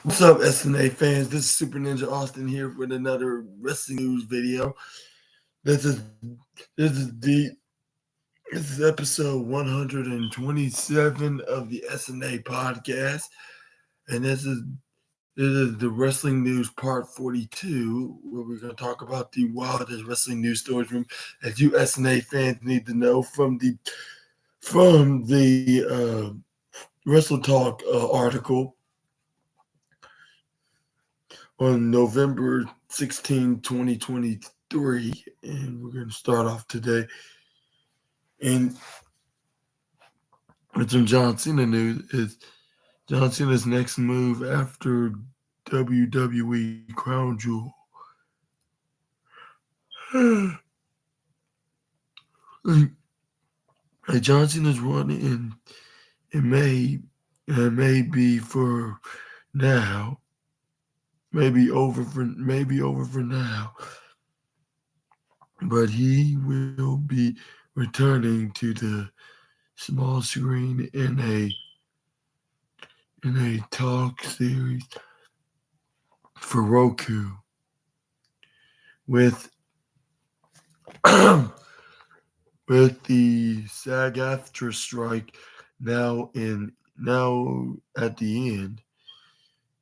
What's up, SNA fans? This is Super Ninja Austin here with another wrestling news video. This is this is the this is episode 127 of the SNA podcast, and this is the wrestling news part 42, where we're going to talk about the wildest wrestling news stories from as you SNA fans need to know from the WrestleTalk article on November 16, 2023, and we're going to start off today. And with some John Cena news is John Cena's next move after WWE Crown Jewel. like, John Cena's run in May may be for now, maybe over for now, but he will be returning to the small screen in a talk series for Roku with with the SAG-AFTRA strike now at the end.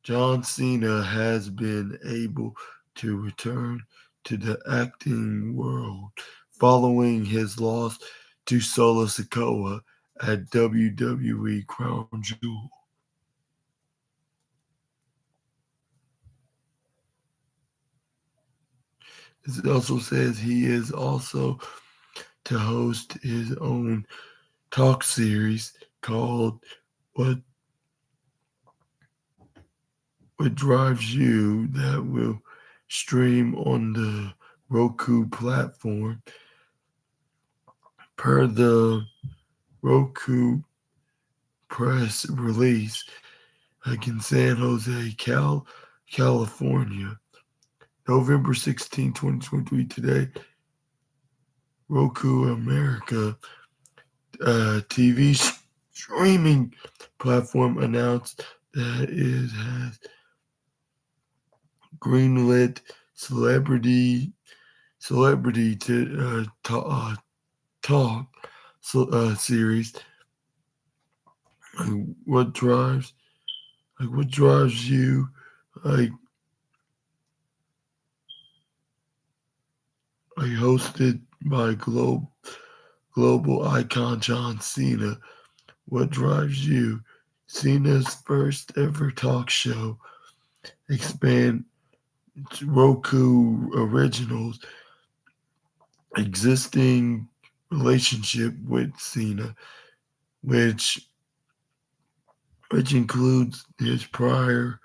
John Cena has been able to return to the acting world following his loss to Solo Sikoa at WWE Crown Jewel. It also says he is also to host his own talk series called What Drives You that will stream on the Roku platform. Per the Roku press release, like in San Jose, California, November 16, 2023, today, Roku America TV streaming platform announced that it has greenlit celebrity to talk series. What drives you, like hosted by global icon John Cena. What drives you? Cena's first ever talk show expand Roku originals existing relationship with Cena, which includes his prior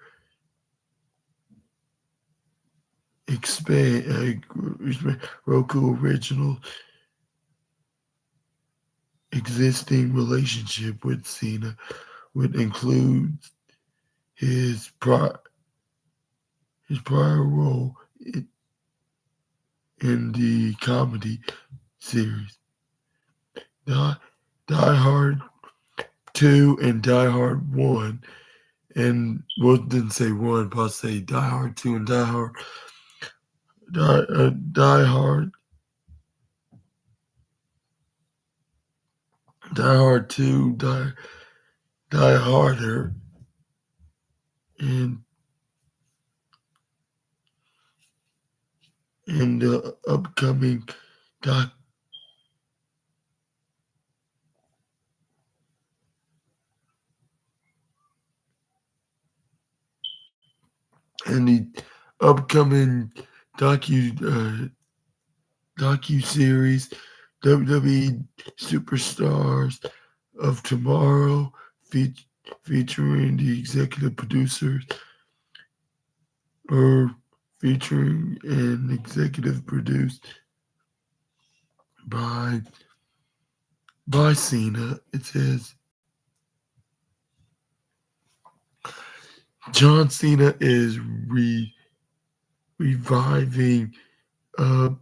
Roku original existing relationship with Cena, which includes his prior role in the comedy series Die Hard 2 and Die Hard 1, and didn't say 1, but I'll say Die Hard 2 and Die Hard 2, Die Harder, and the upcoming docu series WWE Superstars of Tomorrow, featuring the executive producers, or featuring and executive produced by Cena. It says John Cena is reviving of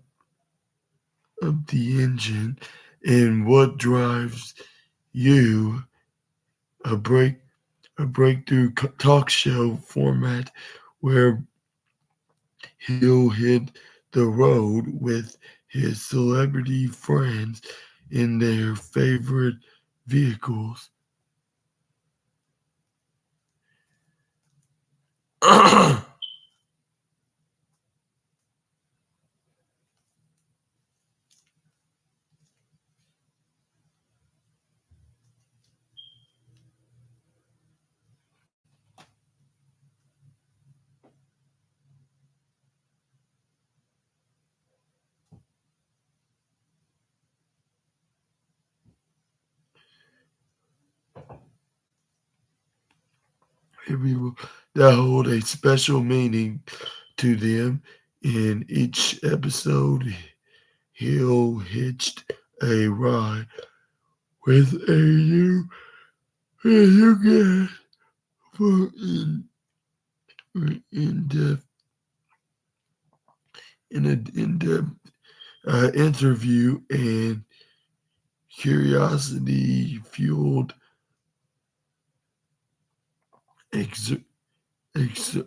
the engine in What Drives You, a breakthrough talk show format where he'll hit the road with his celebrity friends in their favorite vehicles. People that hold a special meaning to them. In each episode, he'll hitched a ride with a new guest for in depth in an in-depth interview and curiosity fueled ex- ex-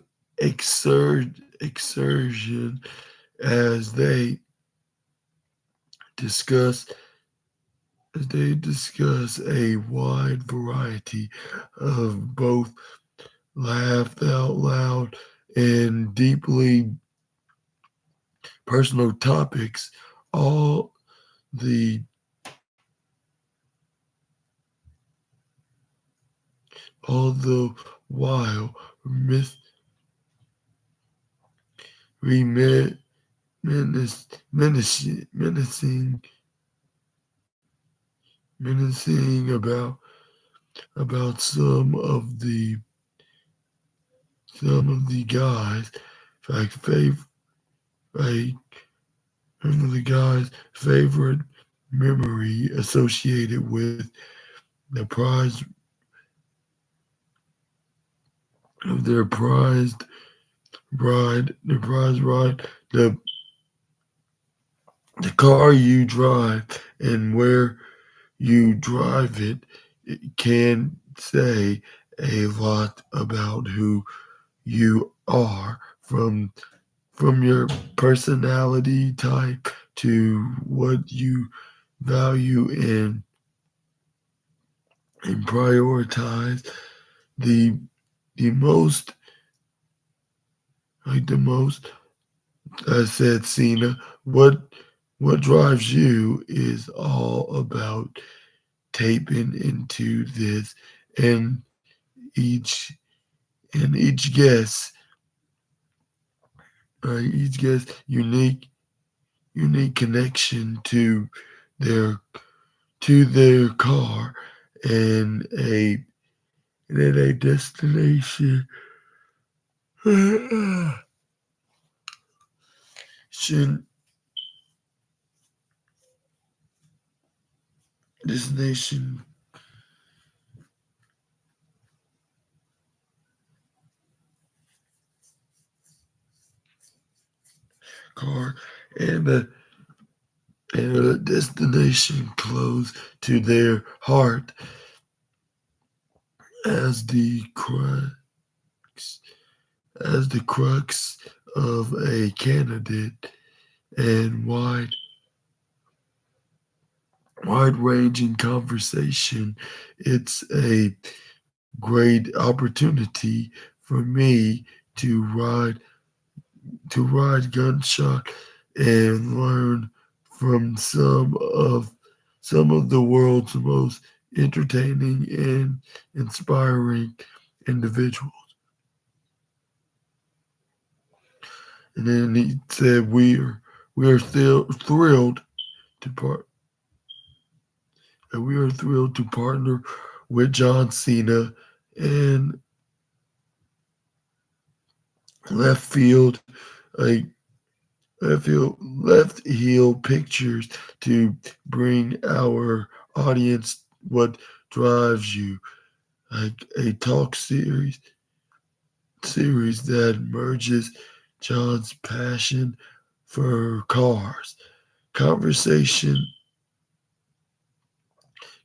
exertion as discuss they discuss a wide variety of both laughed out loud and deeply personal topics, all the all the while remi- menacing about some of the guys like like some of the guys' favorite memory associated with the prize of their prize ride, the car you drive and where you drive it can say a lot about who you are from your personality type to what you value and prioritize. The the most the most I said, Cena, what drives you is all about taping into this and each each guest each guest unique connection their to their car and a destination should destination car and a destination close to their heart as the crux as the crux of a candidate and wide-ranging conversation. It's a great opportunity for me to ride gunshot and learn from some of the world's most entertaining and inspiring individuals. And then he said, we are still thrilled to part we are thrilled to partner with John Cena and left field like left heel pictures to bring our audience what drives you, like a talk series that merges John's passion for cars, conversation,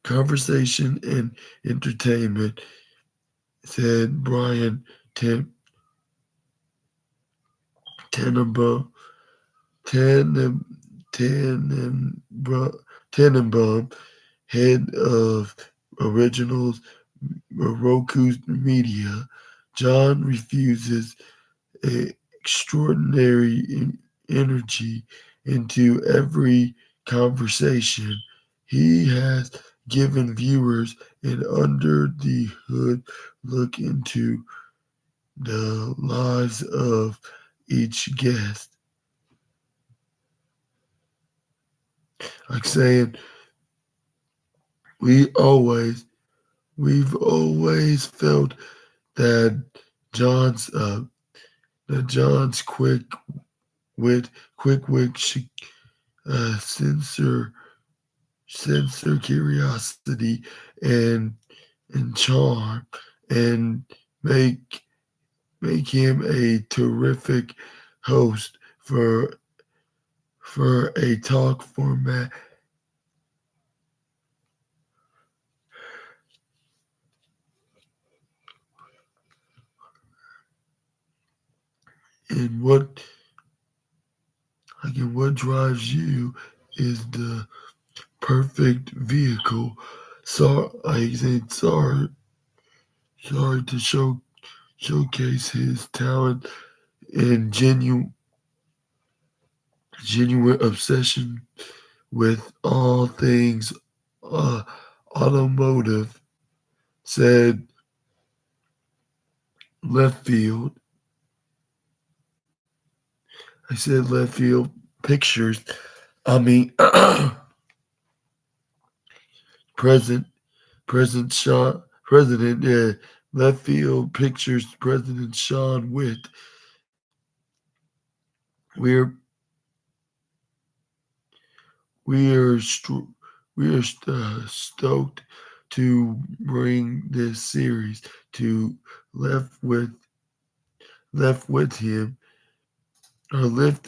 conversation and entertainment said Brian Tannenbaum, Tannen- Tannenbaum, head of originals Roku Media. John refuses extraordinary energy into every conversation. He has given viewers an under the hood look into the lives of each guest. Like saying, we always, we've always felt that John's, uh, that John's quick wit, censor curiosity and charm, and make him a terrific host for a talk format. And what drives you is the perfect vehicle. So I think sorry to showcase his talent and genuine obsession with all things uh, automotive, said left field. I said left field pictures. I mean, present, President, left field pictures, President Sean Witt. We're, we are, stoked to bring this series to left with, him, or live,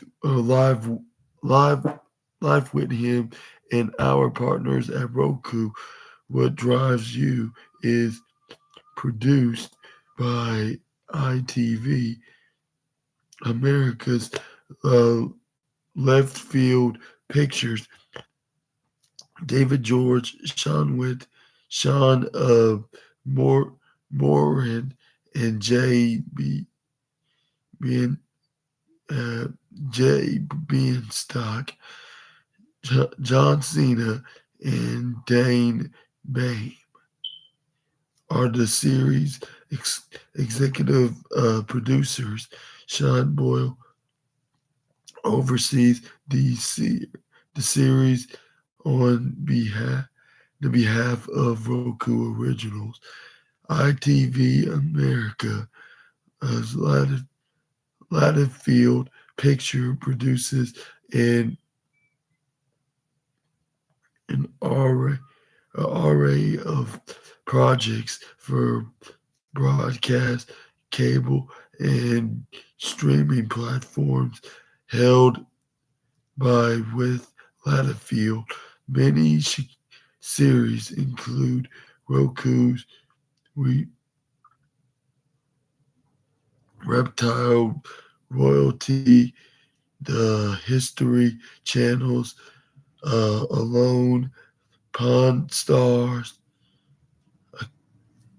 with him and our partners at Roku. What drives you is produced by ITV, America's uh, left field pictures. David George, Sean Witt, Sean Moran, and Bean, uh, J. Beanstalk, John Cena, and Dane Bay are the series executive producers. Sean Boyle oversees the series on the behalf of Roku Originals. ITV America, as Lattifield Picture produces an array of projects for broadcast, cable, and streaming platforms held by with Lattifield. Many series include Roku's Reptile Royalty, the History Channels, Alone, Pawn Stars,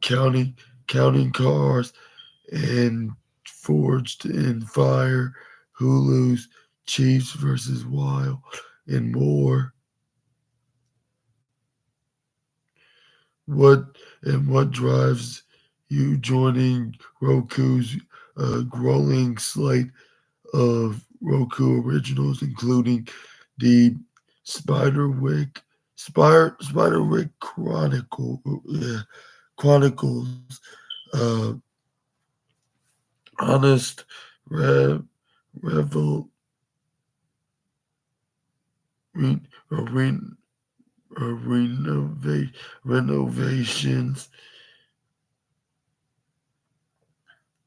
Counting Cars, and Forged in Fire, Hulu's Chiefs versus Wild, and more. What drives you joining Roku's growing slate of Roku originals, including the Spiderwick Spiderwick Chronicles, uh, Honest Rev, Revel, re, re, renovations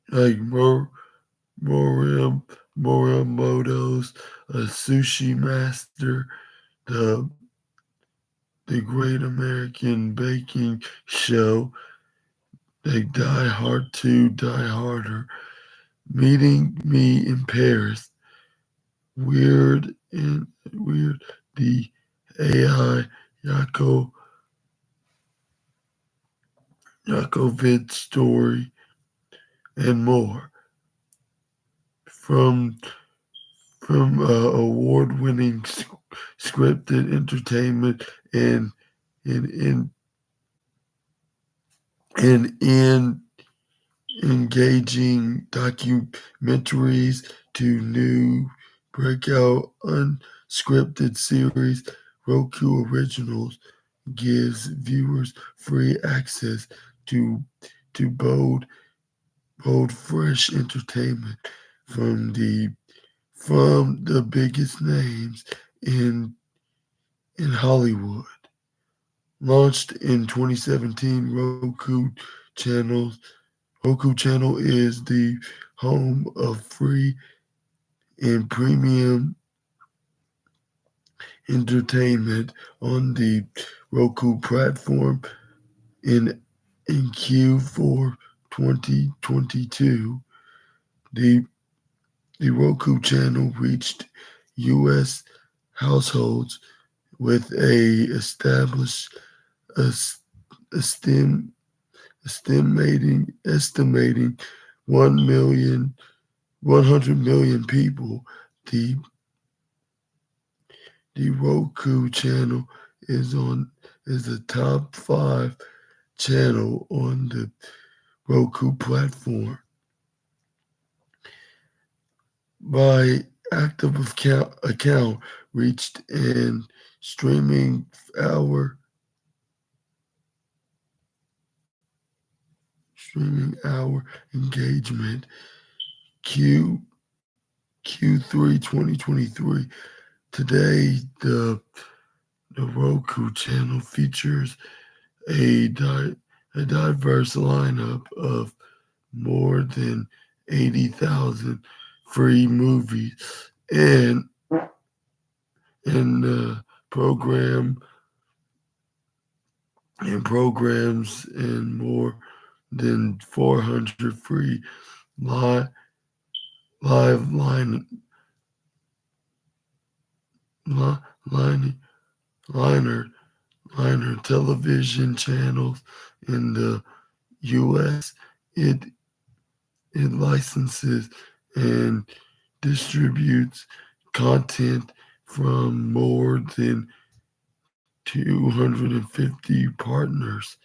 like Moriam Morimoto's Sushi Master, the Great American Baking Show, They Die Hard 2, Die Harder, Meeting Me in Paris, Weird, the AI, Yako, Yakovic story, and more. From award-winning scripted entertainment and in in in engaging documentaries to new breakout unscripted series, Roku Originals gives viewers free access to bold fresh entertainment from the biggest names in Hollywood. Launched in 2017, Roku Channel is the home of free and premium entertainment on the Roku platform in Q4 2022. The Roku channel reached U.S. households with a estim, estimating 100 million people. The Roku channel is the top 5 channel on the Roku platform by active account reached and streaming hour engagement. Q Q3 2023. Today the Roku channel features a diverse lineup of more than 80,000 free movies and program and programs and more than 400 free live live line, li- line liner liner television channels in the U.S. It licenses and distributes content from more than 250 partners.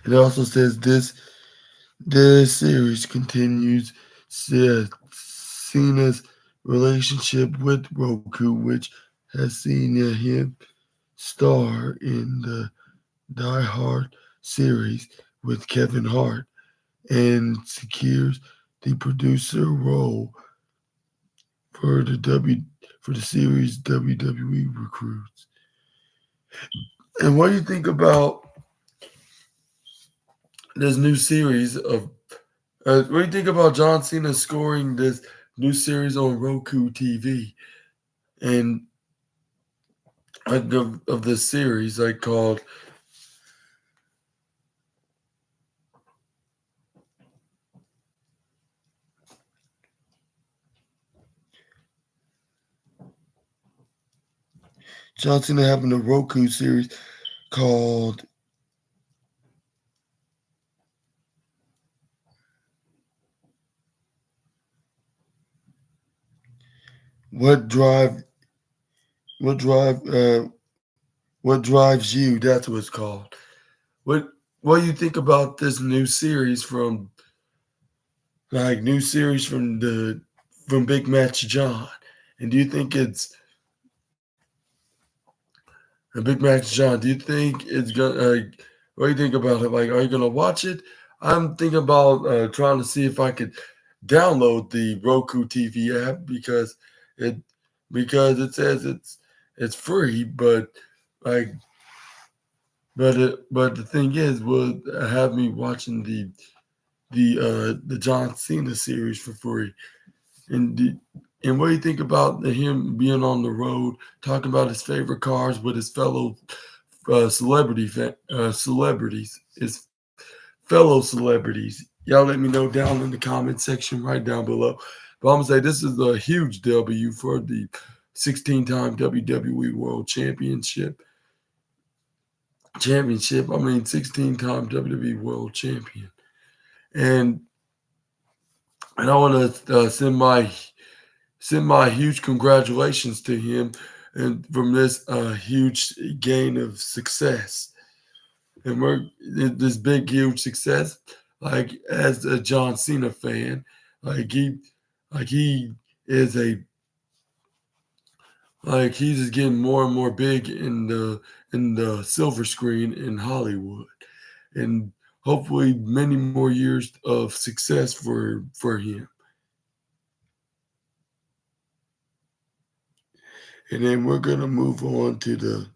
It also says this series continues Cena's relationship with Roku, which has seen him star in the Die Hard series with Kevin Hart and secures the producer role for the series WWE recruits. And what do you think about this new series of? What do you think about John Cena scoring this new series on Roku TV and of this series like called John Cena having a Roku series called What Drive What Drive What Drives You? That's what it's called. What What do you think about this new series from Big Match John? And do you think it's a Big Match John? Do you think it's gonna? What do you think about it? Like, are you gonna watch it? I'm thinking about trying to see if I could download the Roku TV app it because it says it's free, but like but the thing is, will have me watching the John Cena series for free. And And what do you think about him being on the road, talking about his favorite cars with his fellow celebrities, his fellow celebrities? Y'all let me know down in the comment section right down below. But I'm gonna say this is a huge W for the 16-time WWE World Championship. I mean 16-time WWE World Champion. And I want to send my huge congratulations to him and from this huge gain of success. And we're this big huge success, like as a John Cena fan, like he is a like he's just getting more and more big in the silver screen in Hollywood, and hopefully many more years of success for him. And then we're gonna move on to the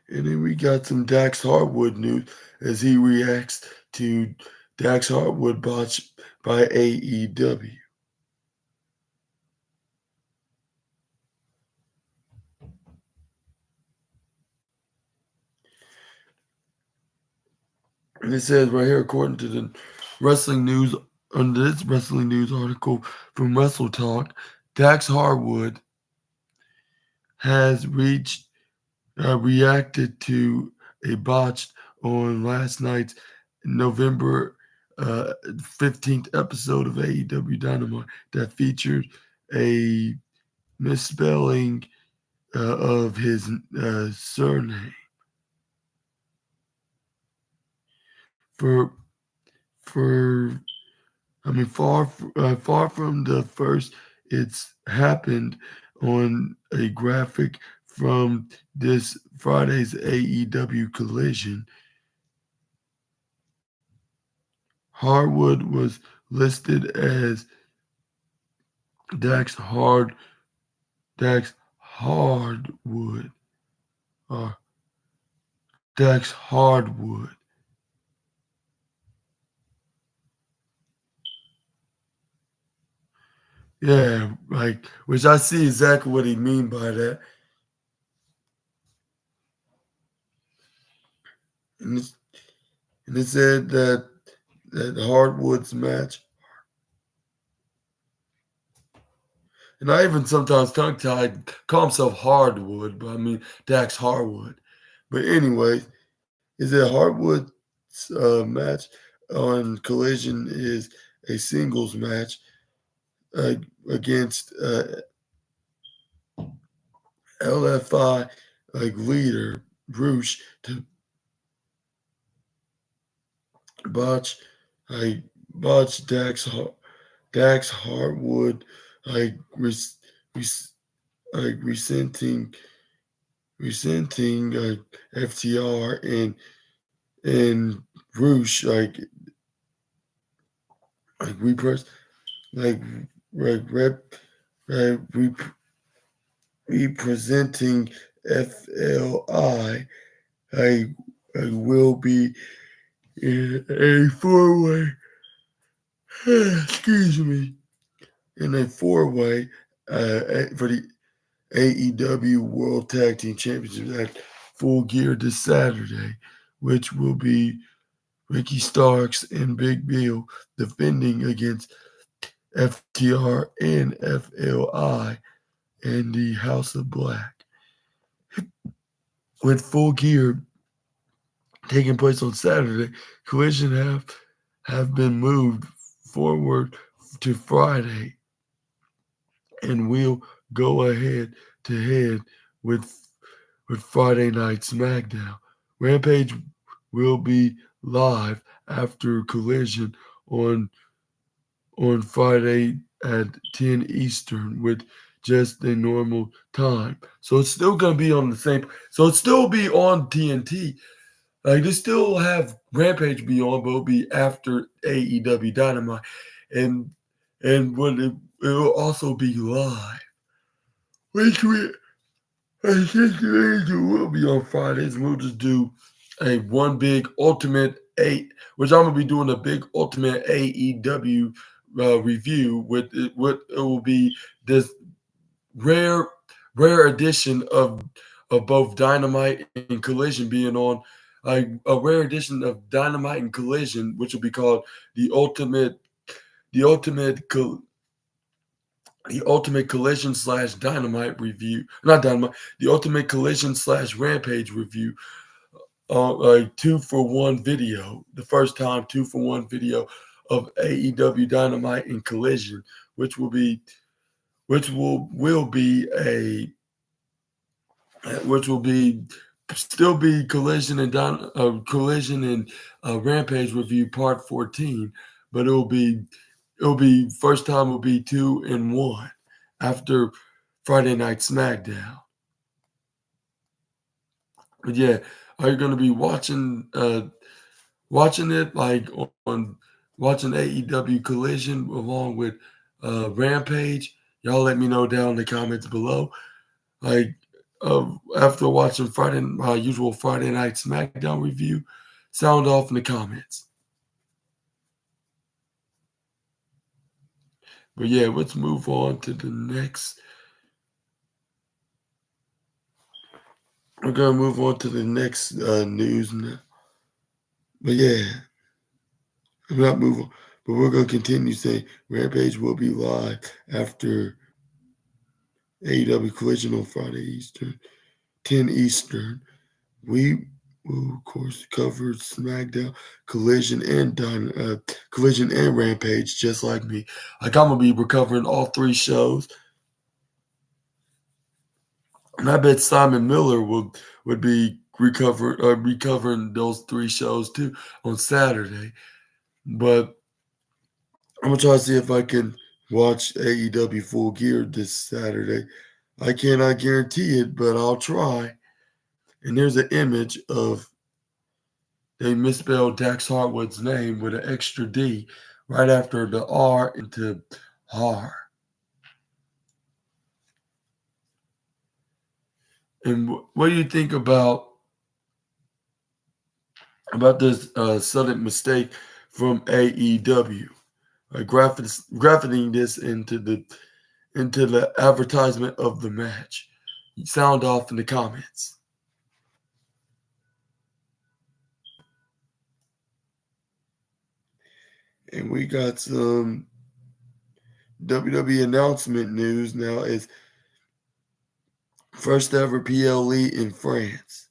and then we got some Dax Harwood news as he reacts to Dax Harwood botch by AEW. And it says right here, according to the wrestling news, under this wrestling news article from WrestleTalk, Dax Harwood has reacted to a botched on last night's November 15th episode of AEW Dynamite that featured a misspelling of his surname. For for I mean, far from the first, it's happened on a graphic from this Friday's AEW Collision. Harwood was listed as Dax Hardwood, or Dax Hardwood. Yeah, like which I see exactly what he mean by that. And, and it said that Hardwood's match. And I even sometimes tongue tied call himself Hardwood, but I mean Dax Hardwood. But anyway, is it Hardwood's match on Collision is a singles match uh, against LFI leader Roosh to botch I botch Dax Hardwood like res, resenting FTR and Roosh like repress like rep representing FLI. I will be in a four-way. Excuse me. In a four-way for the AEW World Tag Team Championship at Full Gear this Saturday, which will be Ricky Starks and Big Bill defending against FTR and FLI and the House of Black. With Full Gear taking place on Saturday, Collision have been moved forward to Friday and will go ahead to head with Friday Night SmackDown. Rampage will be live after Collision on Friday at 10 Eastern with just the normal time. So it's still going to be on the same. So it's still be on TNT. Like they still have Rampage be on, but it'll be after AEW Dynamite, and what it will also be live. which we I think will be on Fridays. We'll just do a one big ultimate eight, which I'm gonna be doing a big ultimate AEW review with it. What it will be this rare edition of both Dynamite and Collision being on, like a rare edition of Dynamite and Collision, which will be called the the ultimate Co- the ultimate collision slash dynamite review, not dynamite, the ultimate collision slash rampage review, a 2-for-1 video, the first time 2-for-1 video of AEW Dynamite and Collision, which will be a which will be still be collision and rampage review part 14, but it'll be first time will be 2-in-1 after Friday Night SmackDown. But yeah, are you going to be watching it like on watching AEW Collision along with Rampage? Y'all let me know down in the comments below. Like after watching my usual Friday Night SmackDown review, sound off in the comments. But yeah, let's move on to the next. We're gonna move on to the next news now. But yeah, I'm not moving. But we're gonna continue saying Rampage will be live after AEW Collision on Friday Eastern, 10 Eastern. We will of course cover SmackDown, Collision, and Collision and Rampage, just like me. Like I'm gonna be recovering all three shows. And I bet Simon Miller would be recovering those three shows too on Saturday. But I'm gonna try to see if I can watch AEW Full Gear this Saturday. I cannot guarantee it, but I'll try. And there's an image of they misspelled Dax Harwood's name with an extra D right after the R into Har. And what do you think about this sudden mistake from AEW, grafting this into the advertisement of the match? Sound off in the comments. And we got some WWE announcement news now. Is first ever PLE in France.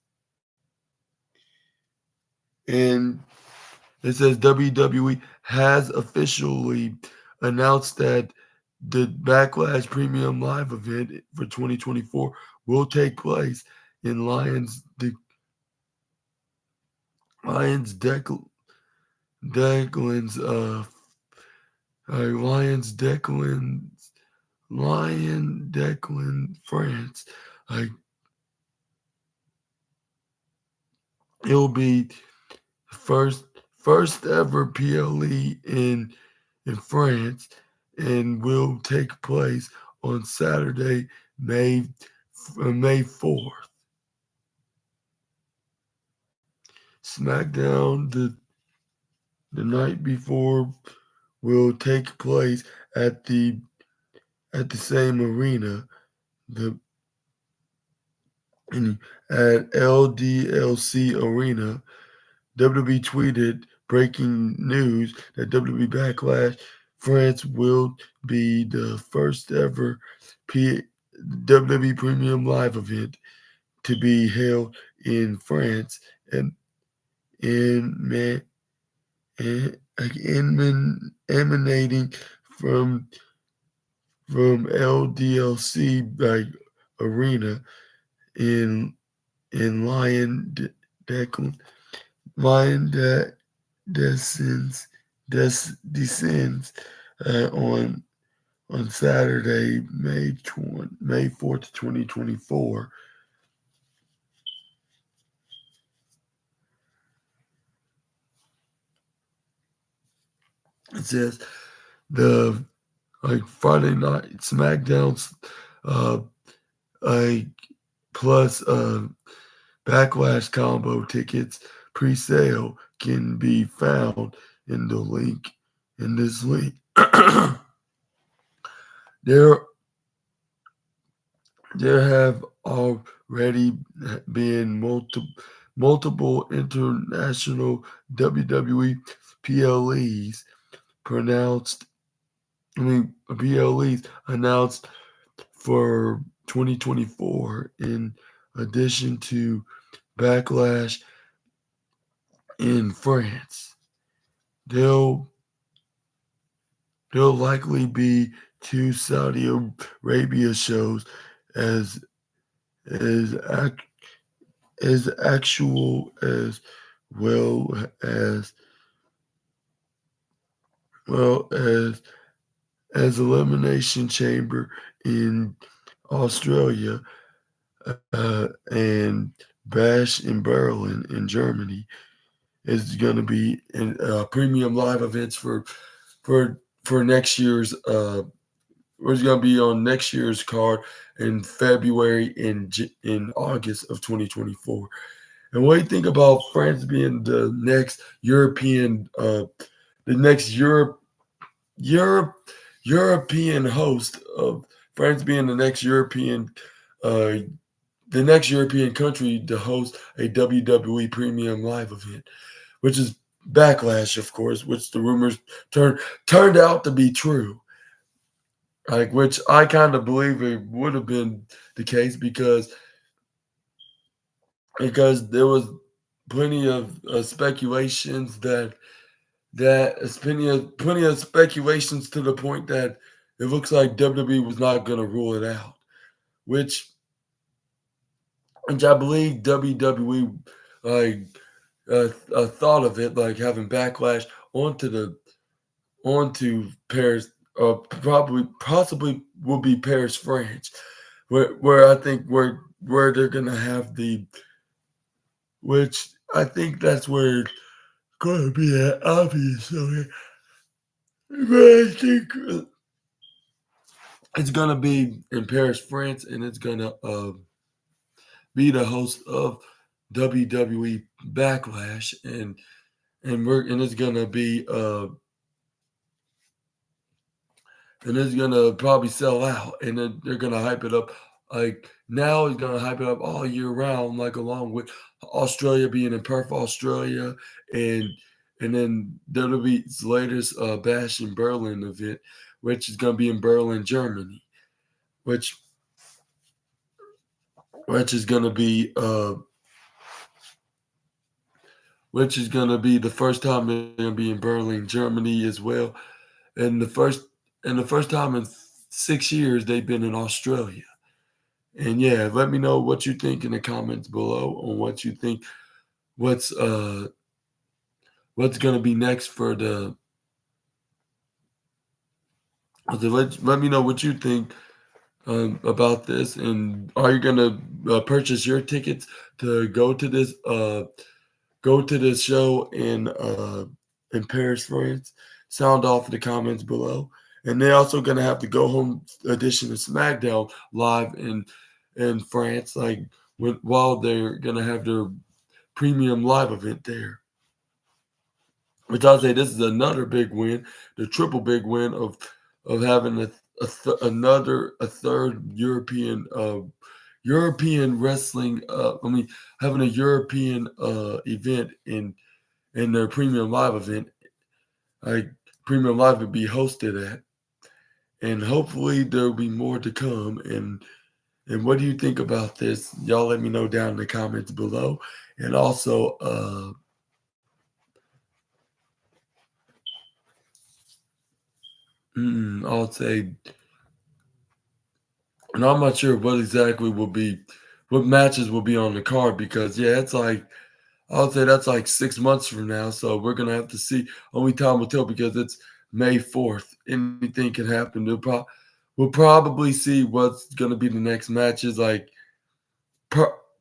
And it says WWE has officially announced that the Backlash Premium Live event for 2024 will take place in Lions Declan's Lion Declan France. It'll be first ever PLE in France, and will take place on Saturday, May 4th. SmackDown the night before will take place at the same arena, at LDLC Arena. WWE tweeted breaking news that WWE Backlash France will be the first ever WWE Premium Live event to be held in France and emanating from LDLC arena in Lion descends on Saturday, May 4th, 2024. It says the Friday night SmackDown's like plus Backlash combo tickets pre-sale can be found in the link in this link. there there have already been multiple international WWE PLEs pronounced PLEs announced for 2024 in addition to Backlash in France. There'll likely be 2 Saudi Arabia shows as as as actual well as well as Elimination Chamber in Australia and Bash in Berlin in Germany. Is going to be in premium live events for next year's was going to be on next year's card in February in August of 2024. And what do you think about France being the next European European host of France being the next European country to host a WWE Premium Live event, which is Backlash, of course, which the rumors turned out to be true. Like, which I kind of believe it would have been the case because there was plenty of speculations plenty of speculations to the point that it looks like WWE was not going to rule it out, which I believe WWE like thought of it like having Backlash onto Paris, possibly will be Paris, France, where I think where they're gonna have which I think that's where it's gonna be at, obviously. But I think it's gonna be in Paris, France, and it's gonna be the host of WWE Backlash, and it's gonna be and it's gonna probably sell out, and then they're gonna hype it up. Like now, it's gonna hype it up all year round, like along with Australia being in Perth, Australia, and then WWE's latest Bash in Berlin event, which is gonna be in Berlin, Germany, which is gonna be the first time they're gonna be in Berlin, Germany as well, and the first time in 6 years they've been in Australia. And yeah, let me know what you think in the comments below on what you think what's gonna be next for the. Let me know what you think about this, and are you gonna purchase your tickets to go to this show in Paris, France? Sound off in the comments below. And they're also gonna have the Go Home edition of SmackDown live in France, like while they're gonna have their premium live event there. Which I'll say this is another big win, the triple big win of having a third European wrestling. Having a European event in their premium live event. Like premium live would be hosted at, and hopefully there will be more to come. And what do you think about this? Y'all let me know down in the comments below. And also, I'll say, and I'm not sure what matches will be on the card because yeah, it's like I'll say that's like 6 months from now. So we're gonna have to see. Only time will tell because it's May 4th. Anything can happen. We'll probably see what's gonna be the next matches. Like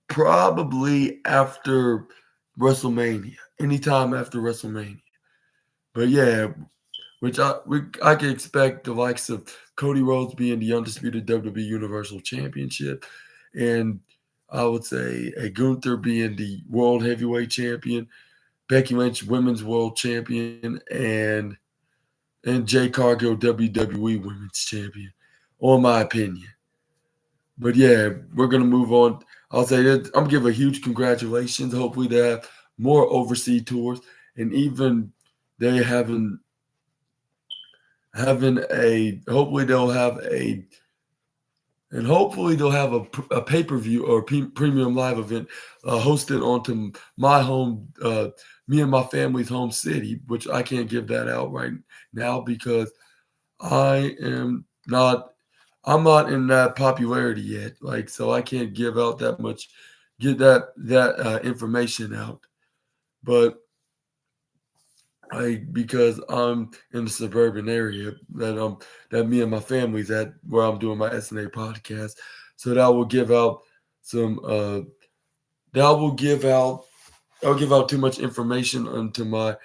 probably after WrestleMania. Anytime after WrestleMania. But yeah, which I can expect the likes of Cody Rhodes being the undisputed WWE Universal Championship, and I would say a Gunther being the world heavyweight champion, Becky Lynch women's world champion, and Jay Cargill WWE women's champion, on my opinion. But yeah, we're gonna move on. I'll say that I'm gonna give a huge congratulations. Hopefully they have more overseas tours, and even they having a hopefully they'll have a and hopefully they'll have a pay-per-view or premium live event hosted onto my home, me and my family's home city, which I can't give that out right now because I am not I'm not in that popularity yet. Like, so I can't give out that much, get that information out. But because I'm in the suburban area that me and my family's at, where I'm doing my SNA podcast, so that will give out some that will give out I'll give out too much information into my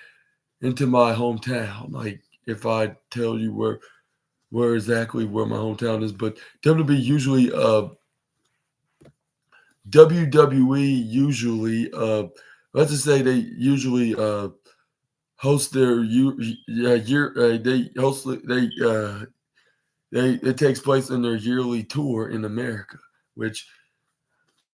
hometown. Like if I tell you where exactly where my hometown is, but WWE usually let's just say they usually host their year they host they it takes place in their yearly tour in America, which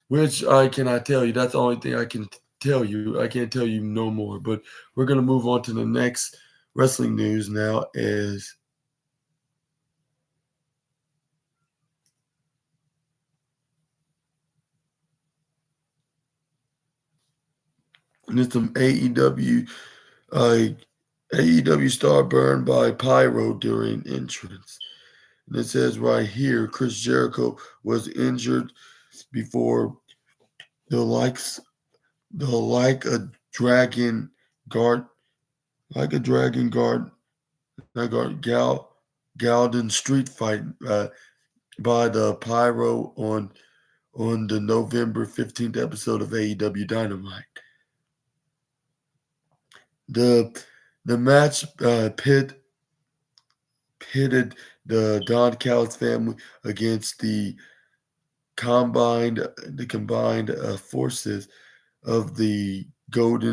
I cannot tell you. That's the only thing I can tell you. I can't tell you no more. But we're gonna move on to the next wrestling news now. And it's some AEW. AEW star burned by pyro during entrance. And it says right here, Chris Jericho was injured before the likes the guard like a dragon guard that guard Galden street fight by the pyro on the November 15th episode of AEW Dynamite. The the match pitted the Don Callis family against the combined forces of the gold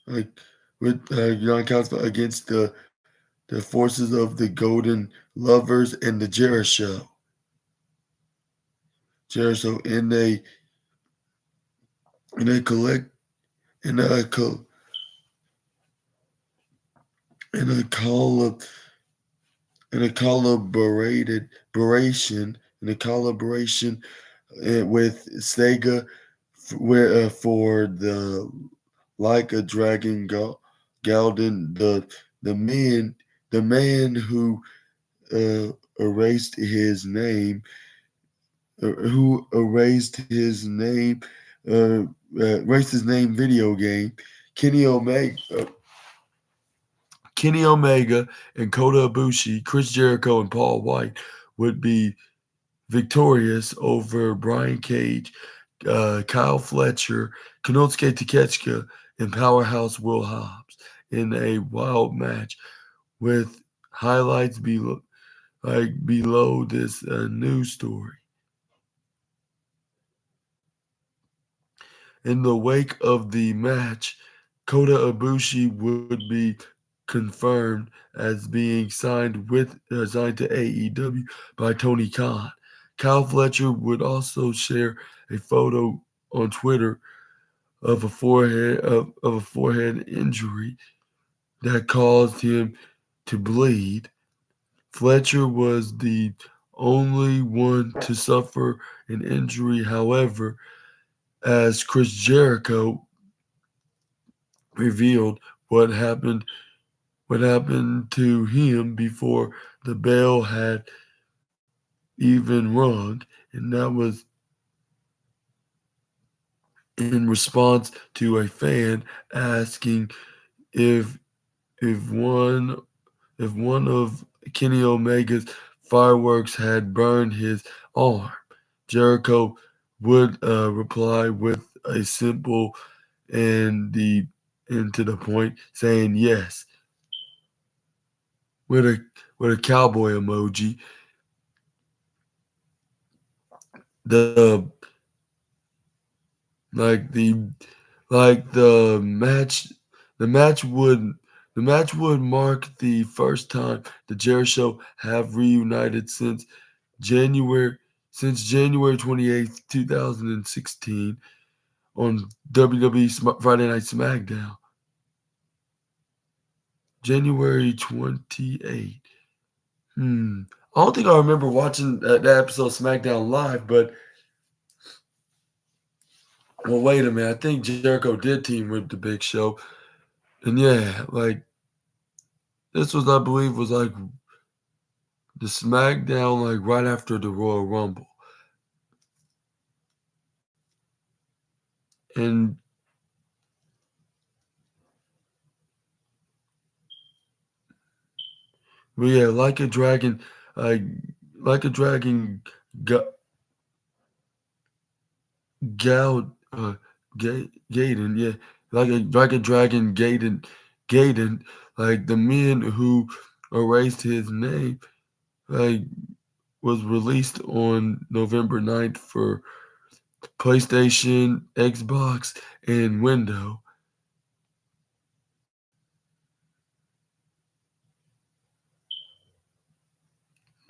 like with Don Callis against the forces of the Golden Lovers and the Jericho in a collect in a co- in a collab in a collaboration with Sega for the like a dragon Galden the man who erased his name uh, erased his name video game. Kenny Omega Kenny Omega and Kota Ibushi, Chris Jericho and Paul White would be victorious over Brian Cage, Kyle Fletcher, Konosuke Takeshita, and Powerhouse Will Hobbs in a wild match with highlights below this news story. In the wake of the match, Kota Ibushi would be confirmed as being signed to AEW by Tony Khan. Kyle Fletcher would also share a photo on Twitter of a forehead injury that caused him to bleed. Fletcher was the only one to suffer an injury, however, as Chris Jericho revealed what happened to him before the bell had even rung, and that was in response to a fan asking if if one if one of Kenny Omega's fireworks had burned his arm. Jericho would reply with a simple and to the point saying yes. with a cowboy emoji. The like the like the match would mark the first time the Jericho have reunited January January 28th, 2016 on WWE Friday Night SmackDown. January 28th. I don't think I remember watching that episode of SmackDown live, but well, wait a minute. I think Jericho did team with the Big Show, and yeah, like this was, I believe, was like the SmackDown, like right after the Royal Rumble, and but yeah, uh, like a dragon, Ga- Gal, Gaiden, yeah, like a dragon, Gaiden, like the men who erased his name, like was released on November 9th for PlayStation, Xbox, and Windows.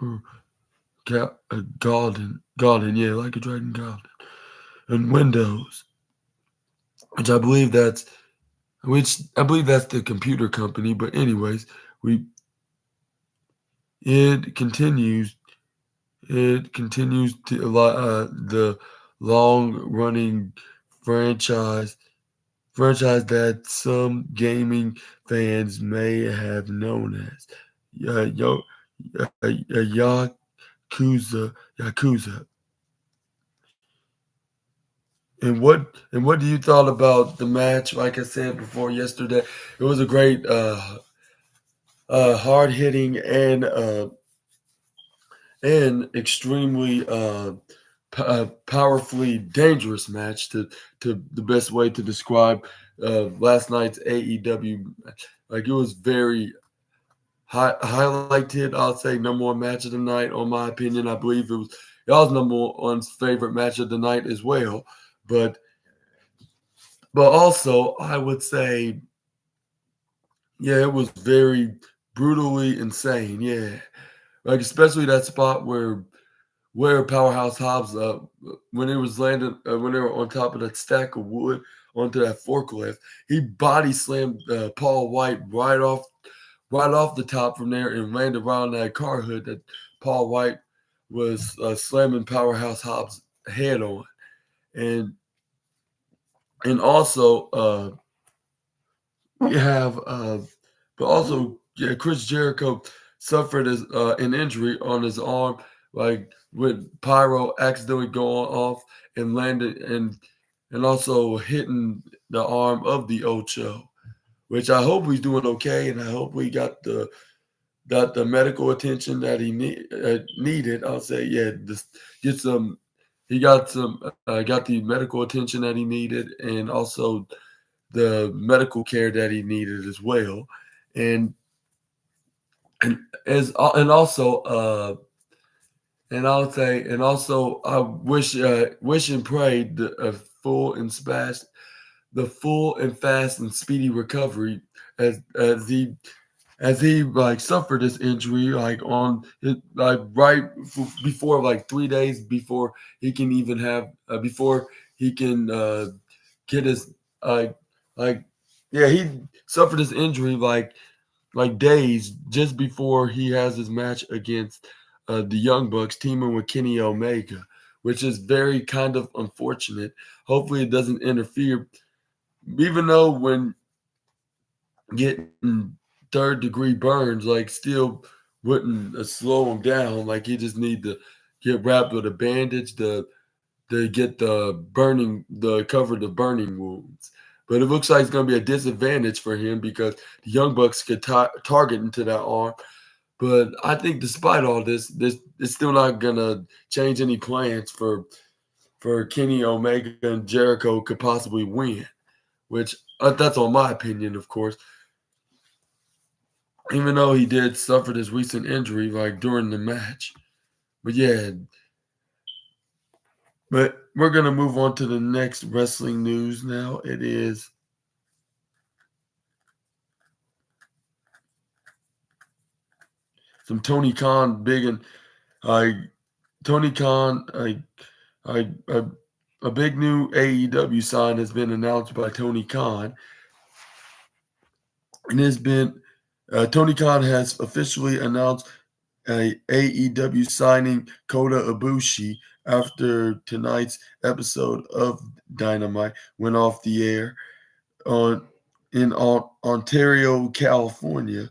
Or Golden, yeah, like a dragon Golden, and Windows, which I believe that's the computer company. But anyways, we it continues to the long running franchise that some gaming fans may have known as Yo, Yakuza. And what do you thought about the match? Like I said before yesterday, it was a great, hard hitting and extremely powerfully dangerous match to the best way to describe last night's AEW. Like it was very highlighted. I'll say number one match of the night. On my opinion, I believe it was y'all's number one's favorite match of the night as well. But also I would say, yeah, it was very brutally insane. Yeah, like especially that spot where Powerhouse Hobbs, when it was landed, when they were on top of that stack of wood onto that forklift, he body slammed Paul White right off the top from there and landed around that car hood that Paul White was slamming Powerhouse Hobbs' head on, and also you have, but also yeah, Chris Jericho suffered an injury on his arm, like with pyro accidentally going off and landed and also hitting the arm of the Ocho, which I hope he's doing okay, and I hope we got the medical attention that he needed. I'll say, yeah, this get some. He got the medical attention that he needed, and also the medical care that he needed as well, and as and also and I'll say, and also I wish and pray the full and fast and speedy recovery as he like suffered this injury like on it like before like 3 days before he can even have before he can get his like like yeah, he suffered this injury like days just before he has his match against the Young Bucks teaming with Kenny Omega, which is very kind of unfortunate. Hopefully it doesn't interfere, even though when getting third degree burns like still wouldn't slow him down. Like he just need to get wrapped with a bandage to get the cover the burning wounds. But it looks like it's going to be a disadvantage for him because the Young Bucks could target into that arm. But I think despite all this it's still not going to change any plans for Kenny Omega and Jericho could possibly win, which that's on my opinion, of course. even though he did suffer this recent injury like during the match. But yeah, but we're gonna move on to the next wrestling news now. It is some Tony Khan big and Tony Khan I, a big new AEW sign has been announced by Tony Khan, and has been Tony Khan has officially announced a AEW signing Kota Ibushi after tonight's episode of Dynamite went off the air on in Ontario, California.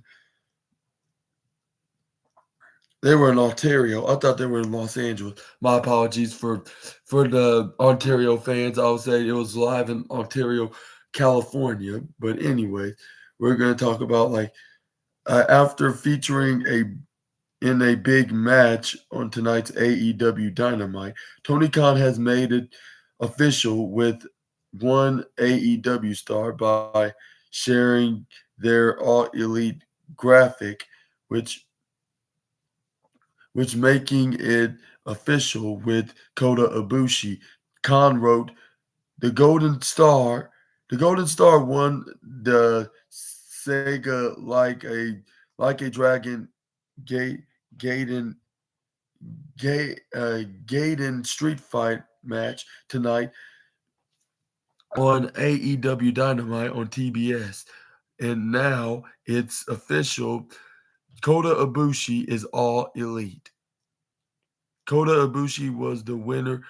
They were in Ontario. I thought they were in Los Angeles. My apologies for the Ontario fans. I would say it was live in Ontario, California. But anyway, we're going to talk about like after featuring in a big match on tonight's AEW Dynamite, Tony Khan has made it official with one AEW star by sharing their All Elite graphic, which making it official with Kota Ibushi. Khan wrote, the Golden Star won the Sega like a dragon gate Gaiden Gaiden street fight match tonight on AEW Dynamite on TBS. And now it's official. Kota Ibushi is All Elite. Kota Ibushi was the winner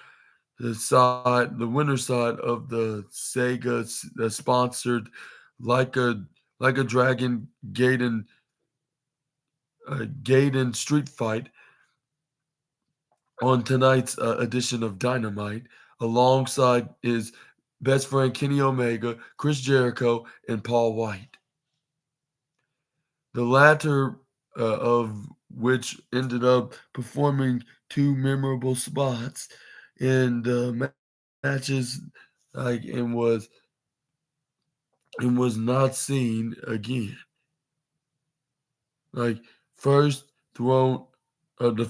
side of the Sega sponsored like a dragon Gaiden street fight on tonight's edition of Dynamite, alongside his best friend Kenny Omega, Chris Jericho, and Paul White. The latter of which ended up performing two memorable spots in the matches, like and was not seen again. Like first thrown, the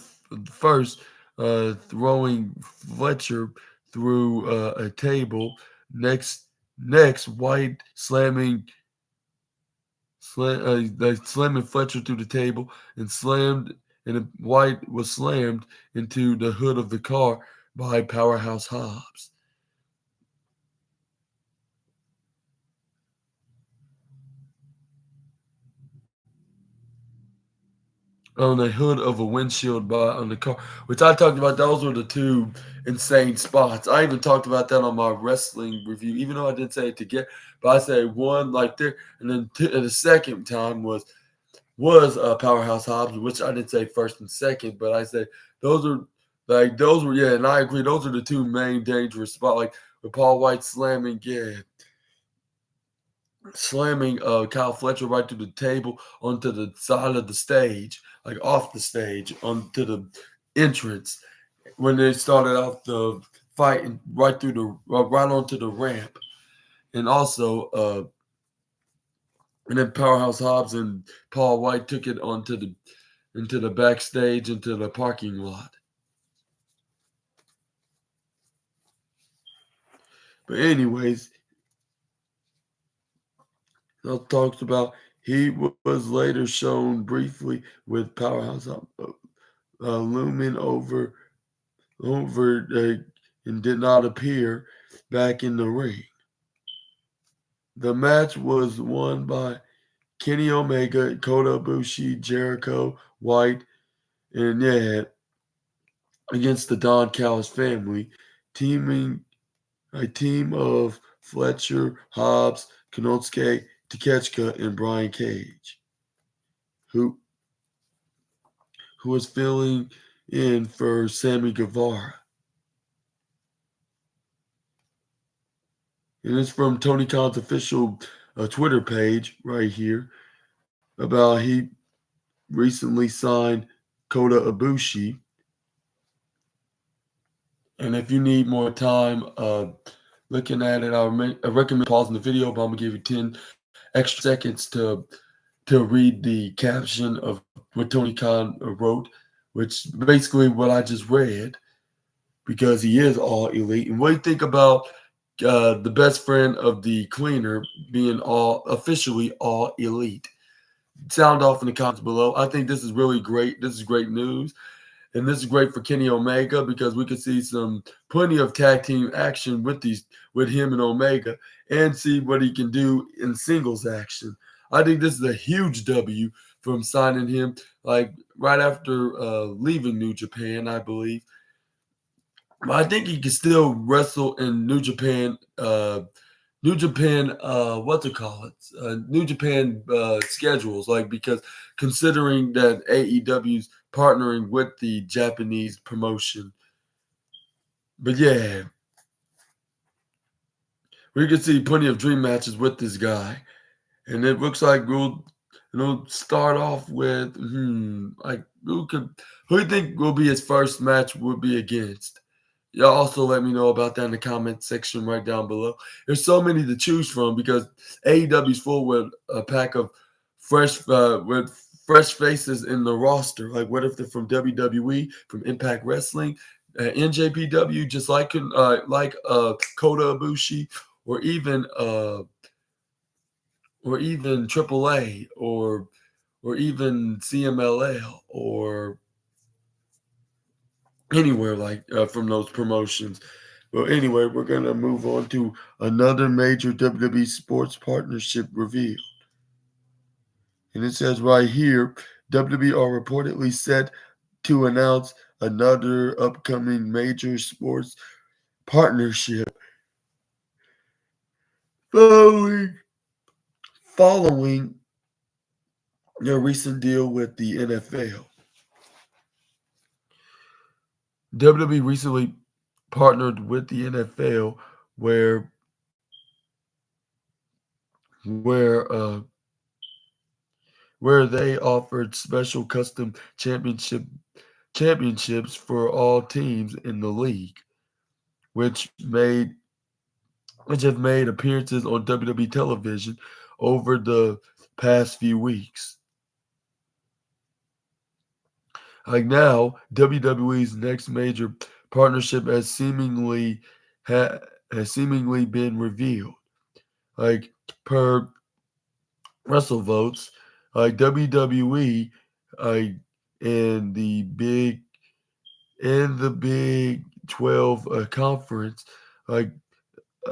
first throwing Fletcher through a table. Next, White slamming Fletcher through the table and White was slammed into the hood of the car by Powerhouse Hobbs. On the hood of a windshield on the car, which I talked about. Those were the two insane spots. I even talked about that on my wrestling review, even though I didn't say it to get. But I said one like there, and then and the second time was Powerhouse Hobbs, which I didn't say first and second, but I said those were yeah, and I agree. Those are the two main dangerous spots, like with Paul White slamming Kyle Fletcher right through the table onto the side of the stage, like off the stage, onto the entrance when they started off the fight and right through right onto the ramp, and also and then Powerhouse Hobbs and Paul White took it into the backstage into the parking lot. But anyways, I talked about he was later shown briefly with Powerhouse looming over and did not appear back in the ring. The match was won by Kenny Omega, Kota Ibushi, Jericho, White, and yeah, against the Don Callis family, teaming a team of Fletcher, Hobbs, Konosuke, Takeshita, and Brian Cage, who was filling in for Sammy Guevara. And it's from Tony Khan's official Twitter page right here about he recently signed Kota Ibushi. And if you need more time looking at it, I recommend pausing the video, but I'm going to give you 10 extra seconds to to read the caption of what Tony Khan wrote, which basically what I just read, because he is all elite. And what do you think about the best friend of the cleaner being all officially all elite? Sound off in the comments below. I think this is really great. This is great news. And this is great for Kenny Omega because we can see some plenty of tag team action with him and Omega and see what he can do in singles action. I think this is a huge W from signing him like right after leaving New Japan, I believe. But I think he can still wrestle in New Japan. New Japan, what to call it? New Japan schedules, like because considering that AEW's partnering with the Japanese promotion. But yeah, we can see plenty of dream matches with this guy, and it looks like we'll start off with like who do you think will be his first match would be against? Y'all also let me know about that in the comment section right down below. There's so many to choose from because AEW's full with a pack of fresh faces in the roster. Like what if they're from WWE, from Impact Wrestling, NJPW, just like Kota Ibushi, or even AAA, or even CMLL, or anywhere like from those promotions. Well, anyway, we're going to move on to another major WWE sports partnership reveal. And it says right here, WWE are reportedly set to announce another upcoming major sports partnership following their recent deal with the NFL. WWE recently partnered with the NFL where where uh where they offered special custom championships for all teams in the league, which made which have made appearances on WWE television over the past few weeks. Like now, WWE's next major partnership has seemingly been revealed. Like per WrestleVotes, like WWE, like in the Big 12 conference, like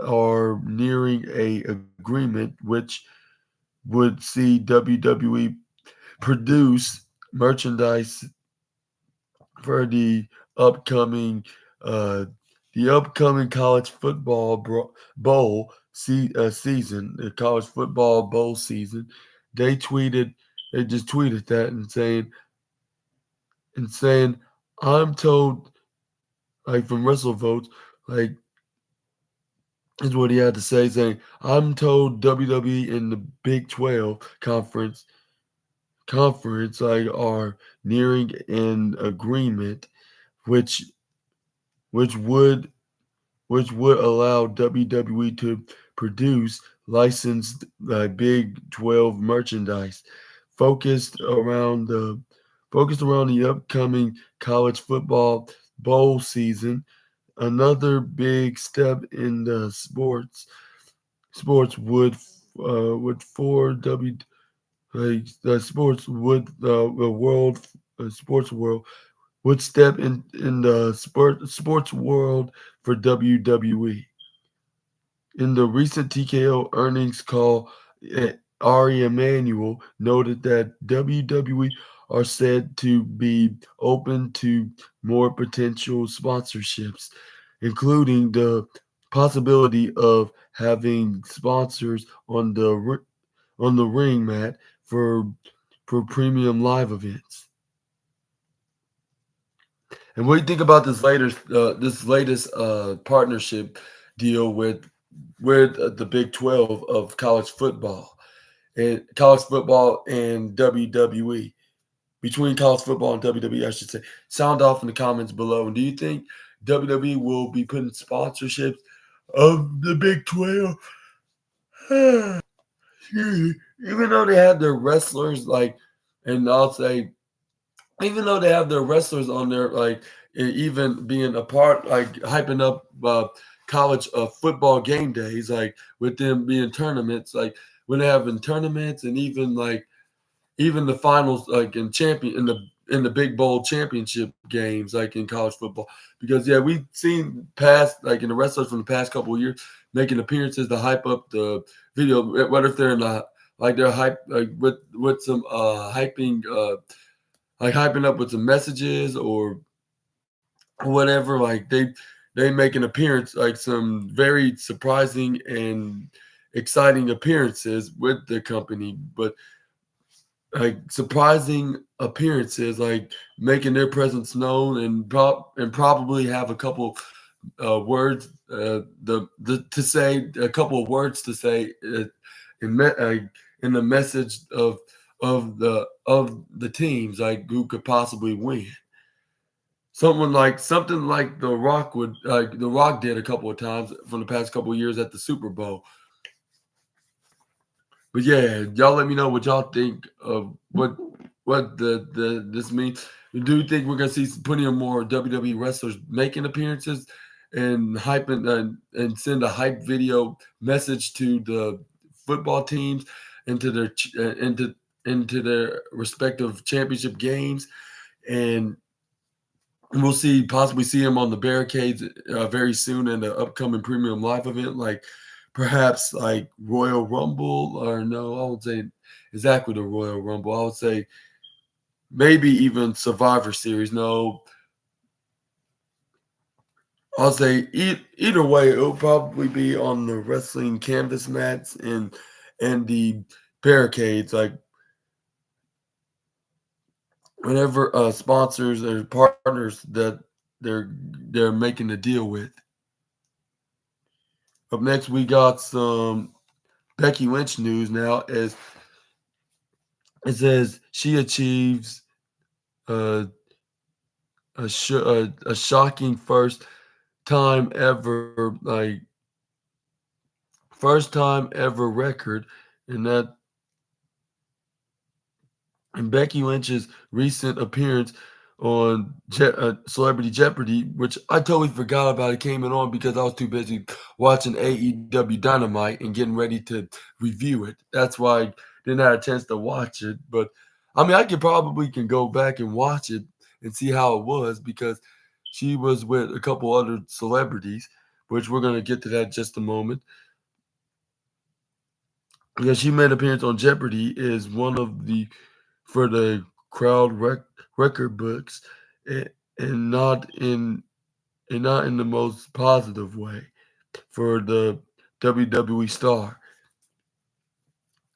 are nearing a agreement which would see WWE produce merchandise for upcoming uh the upcoming college football season, the college football bowl season. They tweeted, they just tweeted that and saying, I'm told, like from WrestleVotes, like is what he had to say, saying, I'm told WWE in the Big 12 conference like are nearing an agreement which which would which would allow WWE to produce licensed Big 12 merchandise focused around the upcoming college football bowl season. Another big step in the sports would for W like the sports would the world sports world would step in the sports world for WWE. In the recent TKO earnings call, Ari Emanuel noted that WWE are said to be open to more potential sponsorships, including the possibility of having sponsors on the ring mat for premium live events. And what do you think about this latest partnership deal with the Big 12 of college football and WWE, between college football and WWE, I should say? Sound off in the comments below. And do you think WWE will be putting sponsorships of the Big 12? even though they have their wrestlers like, and I'll say, even though they have their wrestlers on there, like even being a part, like hyping up college football game days, like with them being tournaments, like when they're having tournaments and even like even the finals, like in the big bowl championship games, like in college football. Because yeah, we've seen past like in the wrestlers from the past couple of years making appearances to hype up the video, whether if they're in the like they're hype like with some hyping like hyping up with some messages or whatever. Like they make an appearance, like some very surprising and exciting appearances with the company, but like surprising appearances, like making their presence known and probably have a couple words the to say a couple of words to say in the message of the teams like who could possibly win. Something like the Rock would like the Rock did a couple of times from the past couple of years at the Super Bowl. But yeah, y'all let me know what y'all think of what the this means. Do you think we're gonna see plenty of more WWE wrestlers making appearances and hyping and send a hype video message to the football teams into into their respective championship games, and we'll see possibly see him on the barricades very soon in the upcoming premium live event, like perhaps like Royal Rumble, or no, I would say exactly the Royal Rumble. I would say maybe even Survivor Series. No, I'll say either way, it'll probably be on the wrestling canvas mats and the barricades, like whenever sponsors or partners that they're making a deal with. Up next, we got some Becky Lynch news now. As it says, she achieves uh, a shocking time ever, like first time ever record, and that and Becky Lynch's recent appearance on Celebrity Jeopardy, which I totally forgot about it came on because I was too busy watching AEW Dynamite and getting ready to review it. That's why I didn't have a chance to watch it. But I mean, I could probably can go back and watch it and see how it was because she was with a couple other celebrities, which we're gonna get to that in just a moment. Because she made an appearance on Jeopardy is one of the for the crowd record books, and, and not in not in the most positive way for the WWE star.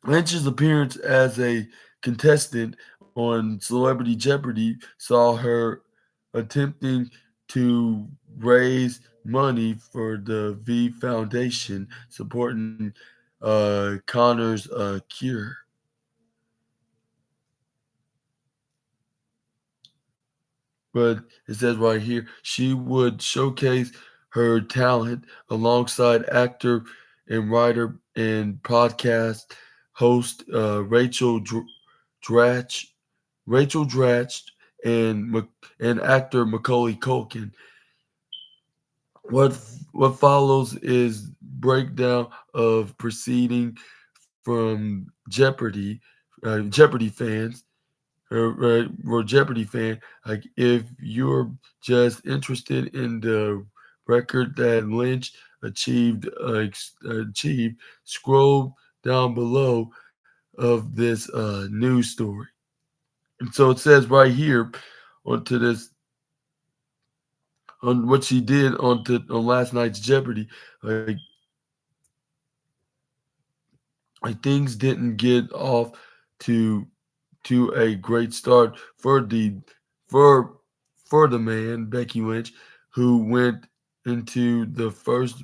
Lynch's appearance as a contestant on Celebrity Jeopardy saw her attempting to raise money for the V Foundation supporting Connor's cure. But it says right here she would showcase her talent alongside actor and writer and podcast host Dratch, Rachel Dratch, and actor Macaulay Culkin. What what follows is breakdown of proceeding from Jeopardy fans or Jeopardy fan, like if you're just interested in the record that Lynch achieved, scroll down below of this news story. And so it says right here onto this on what she did on last night's Jeopardy, like things didn't get off to a great start for for the man Becky Lynch, who into the first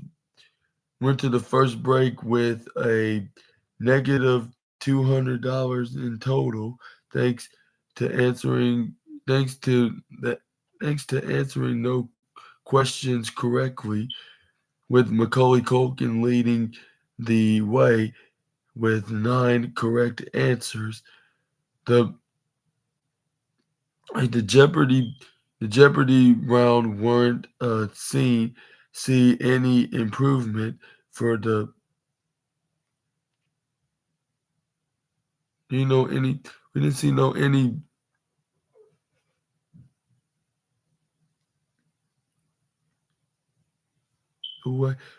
went to the first break with a negative $200 in total, thanks to answering thanks to that thanks to answering no questions correctly, with Macaulay Culkin leading the way with 9 correct answers. The the Jeopardy round weren't see any improvement for the any we didn't see no any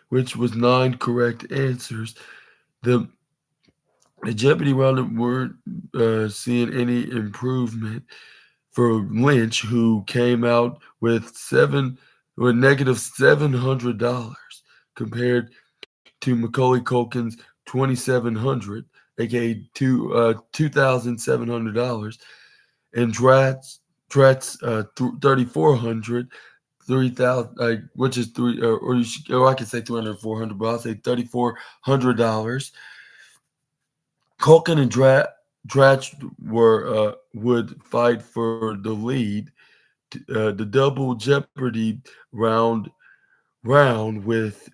which was 9 correct answers. The the Jeopardy round weren't seeing any improvement for Lynch, who came out with negative $700 compared to Macaulay Culkin's 2,700, aka $2,700, and Drat's 3,400, 3,000, which is or I could say 300, 400, but I'll say $3,400. Culkin and Dratch would fight for the lead. The double Jeopardy round with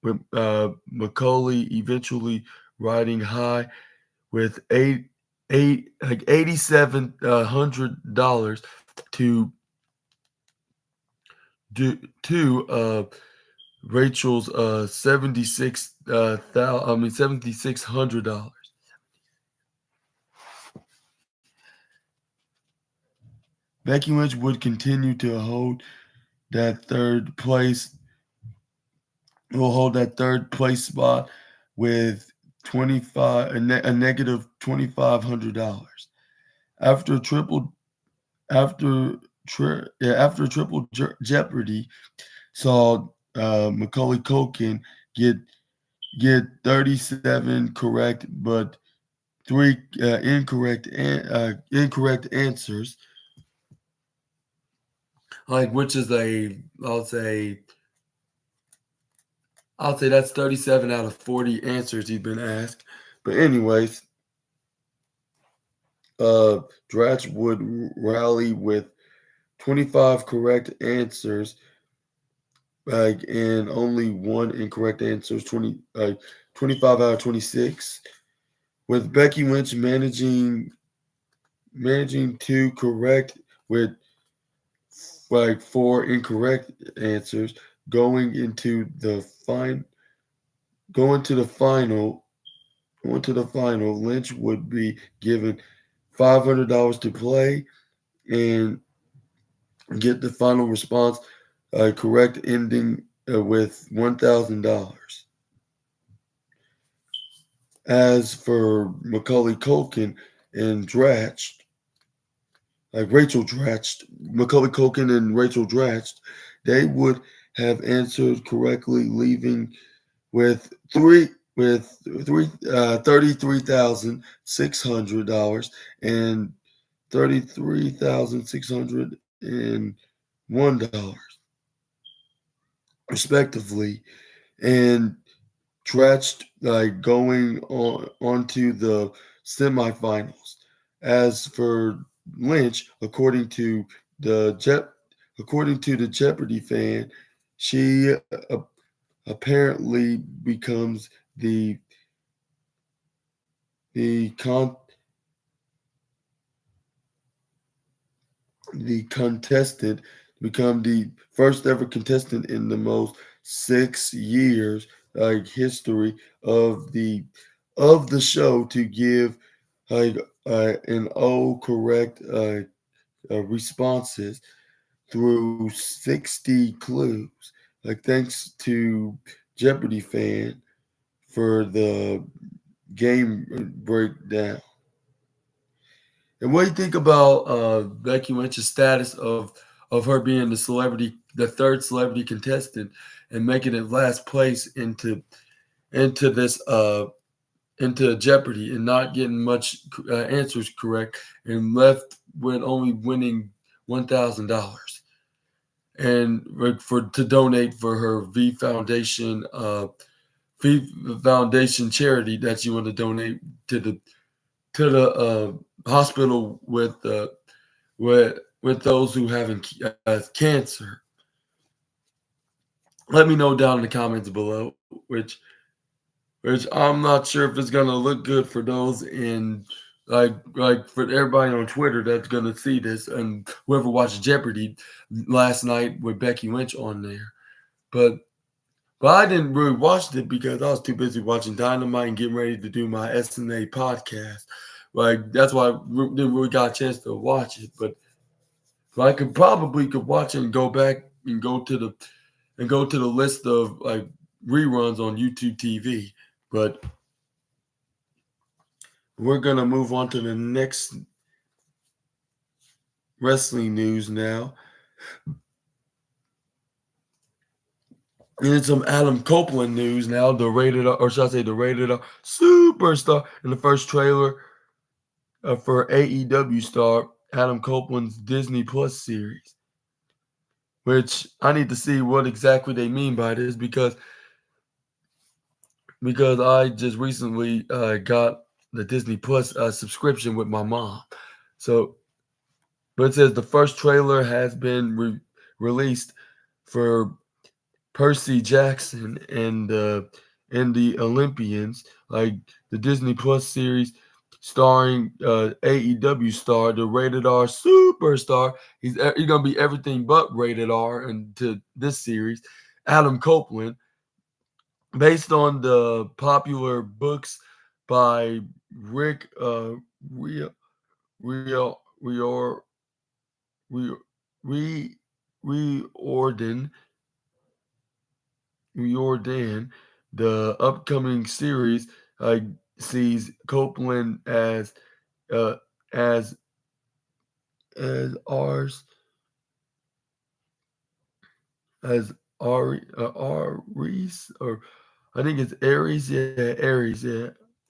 Macaulay eventually riding high with $8,700 to to Rachel's 7,600. Becky Lynch would continue to hold that third place. Will hold that third place spot with a negative $2,500 after triple Jeopardy saw Macaulay Culkin get 37 correct, but 3 incorrect answers. Which is I'll say that's 37 out of 40 answers he's been asked. But anyways, Dratch would rally with 25 correct answers, and only 1 incorrect answer, 25 out of 26. With Becky Lynch managing 2 correct with 4 incorrect answers, going to the final, Lynch would be given $500 to play and get the final response correct, ending with $1,000. As for Macaulay Culkin and Dratch, Macaulay Culkin and Rachel Dratch, they would have answered correctly, leaving with $33,600 and $33,601 respectively, and Dratch going onto the semifinals. As for Lynch, according to the Jeopardy fan, she apparently becomes the con the contestant become the first ever contestant in the most 6 years history of the show to give an all correct responses through 60 clues. Thanks to Jeopardy fan for the game breakdown. And what do you think about Becky Lynch's status of her being the third celebrity contestant, and making it last place into this into Jeopardy, and not getting much answers correct, and left with only winning $1,000, and to donate for her V Foundation charity that you want to donate to the hospital with those who having cancer. Let me know down in the comments below which I'm not sure if it's gonna look good for those in like for everybody on Twitter that's gonna see this and whoever watched Jeopardy last night with Becky Lynch on there. But I didn't really watch it because I was too busy watching Dynamite and getting ready to do my SNA podcast. Like that's why I didn't really got a chance to watch it. But I could watch it and go back and go to the list of like reruns on YouTube TV. But we're gonna move on to the next wrestling news now. And it's some Adam Copeland news now. The rated R, or should I say the rated R superstar in the first trailer for AEW star Adam Copeland's Disney Plus series. Which I need to see what exactly they mean by this because I just recently got the Disney Plus subscription with my mom. So, but it says the first trailer has been released for Percy Jackson and the Olympians, like the Disney Plus series starring AEW star, the rated R superstar. He's gonna be everything but rated R into this series. Adam Copeland, based on the popular books by Rick Rio Rio Rio Rio Re Riordan Riordan, the upcoming series sees Copeland uh, as ours as Ares, or I think it's Ares,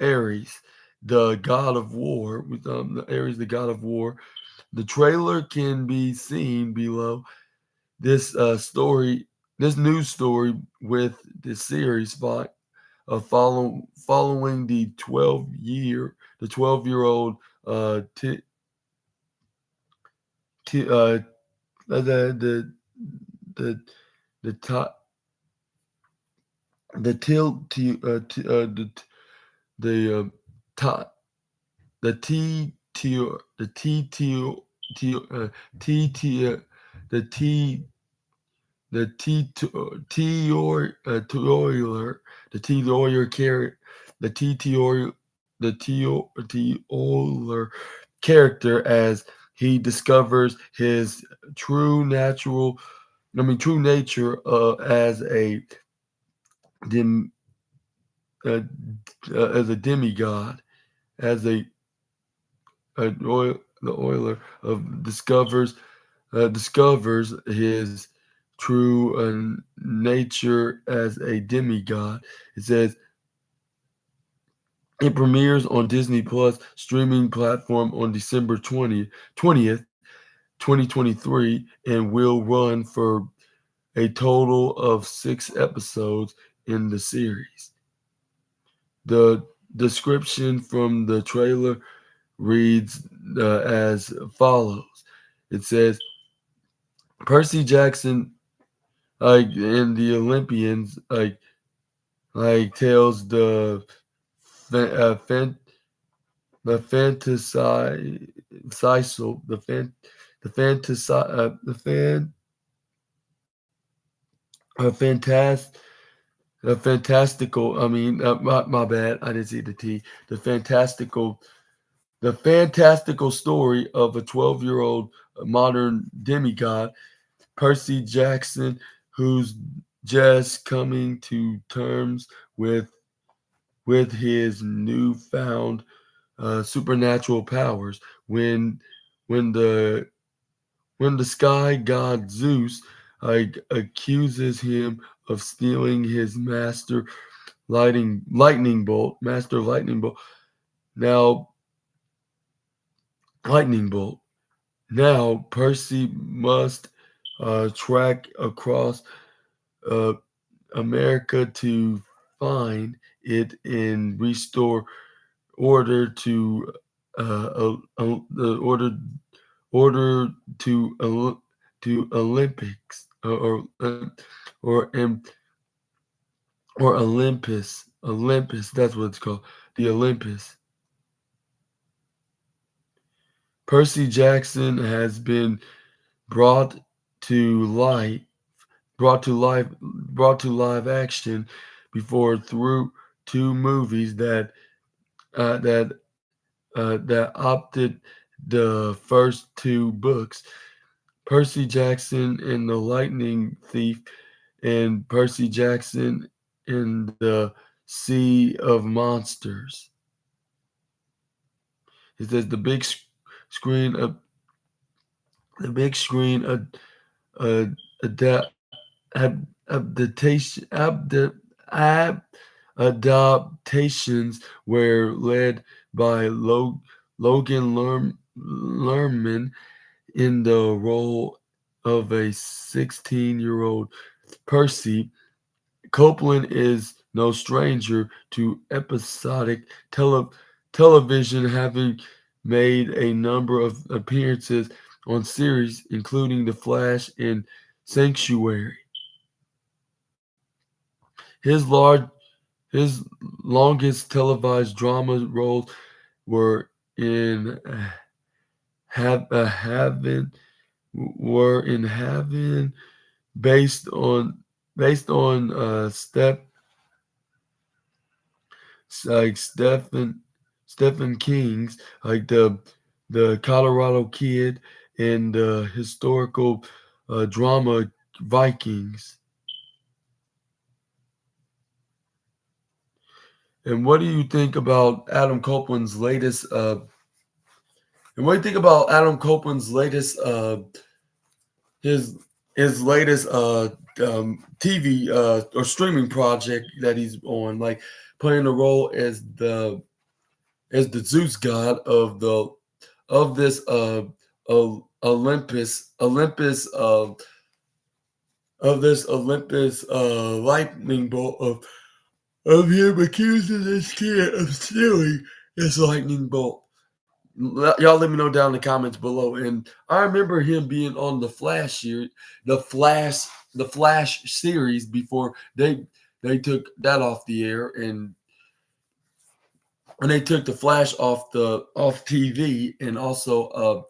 Ares, the god of war. With Ares, the god of war. The trailer can be seen below. This this news story with the series spot following the 12-year old t, the the the top the til t, t, the top the t tier the t tier t t tier the t the Toiler, the Toiler carrot, the Toiler character as he discovers his true natural, true nature as a dim, uh, as a demigod, as the oiler of discovers his true nature as a demigod. It says it premieres on Disney Plus streaming platform on December 20th, 2023, and will run for a total of 6 episodes in the series. The description from the trailer reads as follows. It says Percy Jackson and the Olympians tells fa- uh, fan, the fantasical the fantastical. My bad. I didn't see the T. The fantastical story of a 12-year-old modern demigod, Percy Jackson, who's just coming to terms with his newfound supernatural powers when the when the sky god Zeus accuses him of stealing his master lightning bolt. Now lightning bolt. Now Percy must track across uh, America to find it and restore order to the order to Olympics or or Olympus Olympus. That's what it's called. The Olympus. Percy Jackson has been brought to light, brought to live action before through two movies uh, that that opted the first two books, Percy Jackson and the Lightning Thief, and Percy Jackson in the Sea of Monsters. It says screen, uh, the big screen, uh, adapt, adaptation, adaptations were led by Logan Lerman in the role of a 16-year-old Percy. Copeland is no stranger to episodic television, having made a number of appearances on series, including The Flash and Sanctuary. His large, his longest televised drama roles were in Heaven, based on like Stephen King's like the Colorado Kid and the historical drama Vikings. And what do you think about Adam Copeland's latest? And what do you think about Adam Copeland's latest? His latest TV or streaming project that he's on, like playing the role as the Zeus god of this Olympus of this Olympus lightning bolt of him accusing this kid of stealing this lightning bolt. Y'all let me know down in the comments below. And I remember him being on the Flash series before they took that off the air, and they took the Flash off TV, and also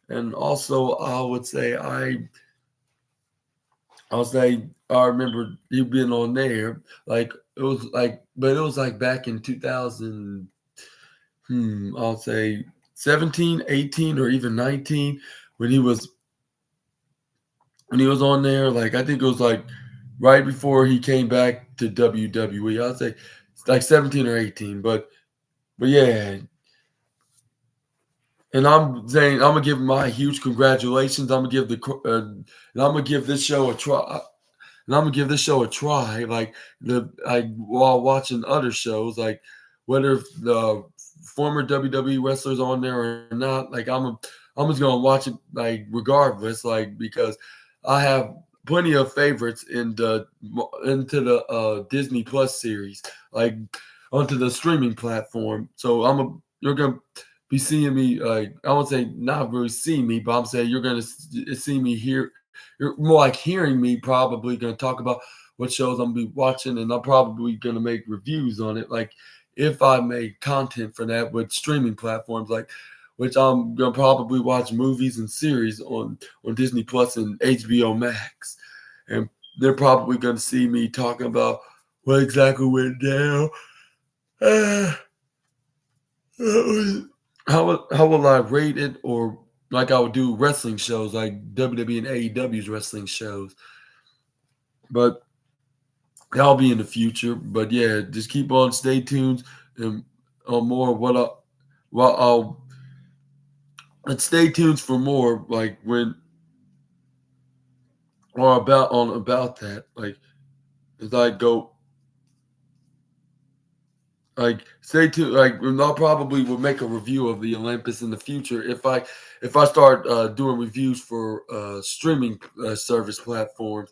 and I would say I remember you being on there, like it was like, but it was like back in 2000. I'll say 17, 18, or even 19 when he was on there. Like I think it was like right before he came back to WWE. I'll say it's like 17 or 18, but yeah. And I'm saying I'm gonna give him my huge congratulations. And I'm gonna give this show a try. And I'm gonna give this show a try, like while watching other shows, like whether the former WWE wrestlers on there or not. Like I'm just gonna watch it like regardless, like because I have plenty of favorites into the Disney Plus series, like onto the streaming platform. So you're gonna be seeing me, like I won't say not really see me, but I'm saying you're gonna see me here. You're more like hearing me, probably going to talk about what shows I'm going to be watching, and I'm probably going to make reviews on it. Like if I make content for that with streaming platforms, like which I'm going to probably watch movies and series on Disney Plus and HBO Max, and they're probably going to see me talking about what exactly went down. How will I rate it, or like I would do wrestling shows like WWE and AEW's wrestling shows? But that'll be in the future. But yeah, just keep on, stay tuned, and more what I'll and stay tuned for more, like when or about that, like as I go, like stay tuned. Like I'll probably will make a review of the Olympus in the future if I start doing reviews for streaming service platforms.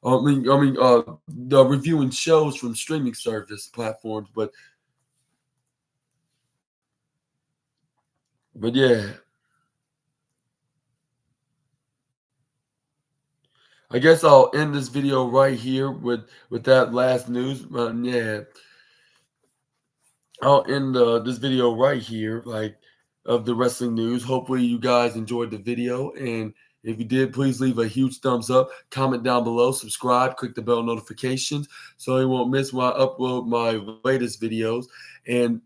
The reviewing shows from streaming service platforms, but yeah, I guess I'll end this video right here with that last news. Yeah, I'll end this video right here, like of the wrestling news. Hopefully, you guys enjoyed the video, and if you did, please leave a huge thumbs up, comment down below, subscribe, click the bell notifications so you won't miss when I upload my latest videos. And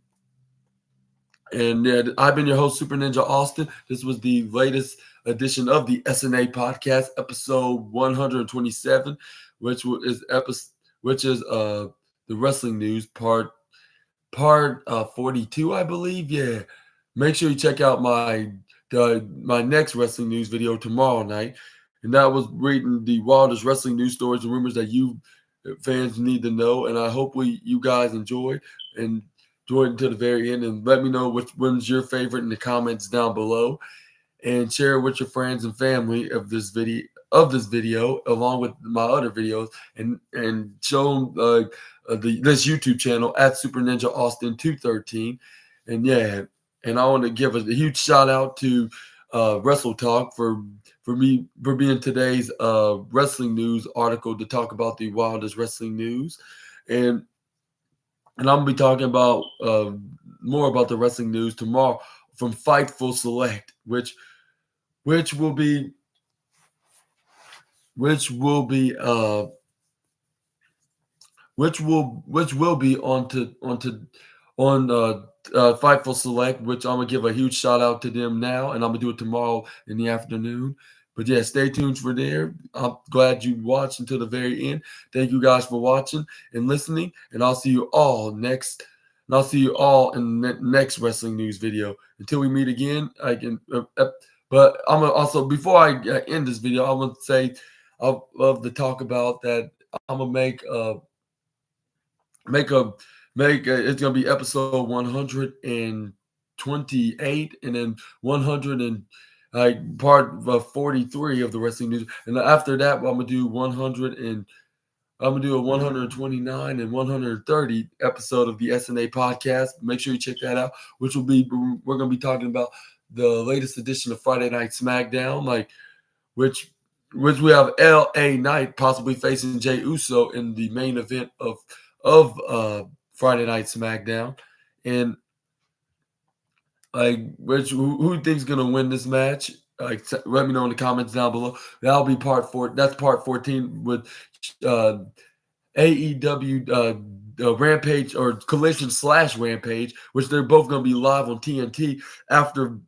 I've been your host, Super Ninja Austin. This was the latest edition of the SNA podcast, episode 127, which is the wrestling news part 42, I believe. Yeah, make sure you check out my next wrestling news video tomorrow night, and that was reading the wildest wrestling news stories and rumors that you fans need to know. And I hope you guys enjoy and enjoy it until the very end. And let me know which one's your favorite in the comments down below, and share it with your friends and family of this video along with my other videos, and show them this YouTube channel at Super Ninja Austin 213. And yeah, and I want to give a huge shout out to WrestleTalk for being today's wrestling news article to talk about the wildest wrestling news. And I'm gonna be talking about more about the wrestling news tomorrow from Fightful Select, which will be which will be on Fightful Select, which I'm gonna give a huge shout out to them now, and I'm gonna do it tomorrow in the afternoon. But yeah, stay tuned for there. I'm glad you watched until the very end. Thank you guys for watching and listening, and I'll see you all next. And I'll see you all in the next wrestling news video. Until we meet again, but I'm gonna also, before I end this video, I want to say I'd love to talk about that. I'm gonna it's gonna be episode 128, and then 100 and like part of 43 of the wrestling news. And after that, I'm gonna do 100 and I'm gonna do a 129 and 130 episode of the SNA podcast. Make sure you check that out. We're gonna be talking about the latest edition of Friday Night SmackDown, like which we have LA Knight possibly facing Jey Uso in the main event of Friday Night SmackDown. And like who you think's gonna win this match? Like, let me know in the comments down below. That'll be part 4. That's part 14 with AEW Rampage or Collision/Rampage, which they're both gonna be live on TNT after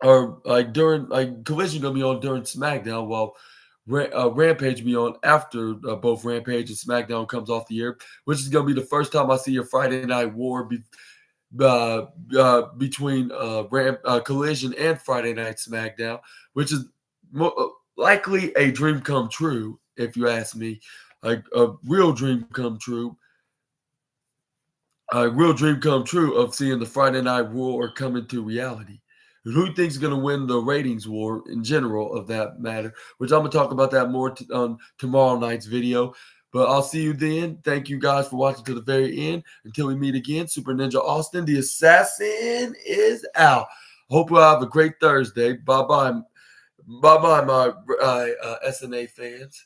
or like during Collision gonna be on during SmackDown, while Rampage be on after both Rampage and SmackDown comes off the air, which is gonna be the first time I see a Friday Night War between Collision and Friday Night SmackDown, which is likely a dream come true, if you ask me, like a real dream come true. A real dream come true of seeing the Friday Night War come into reality. Who do you think is going to win the ratings war in general of that matter? Which I'm going to talk about that more on tomorrow night's video. But I'll see you then. Thank you guys for watching to the very end. Until we meet again, Super Ninja Austin, the assassin, is out. Hope you have a great Thursday. Bye-bye. Bye-bye, my SNA fans.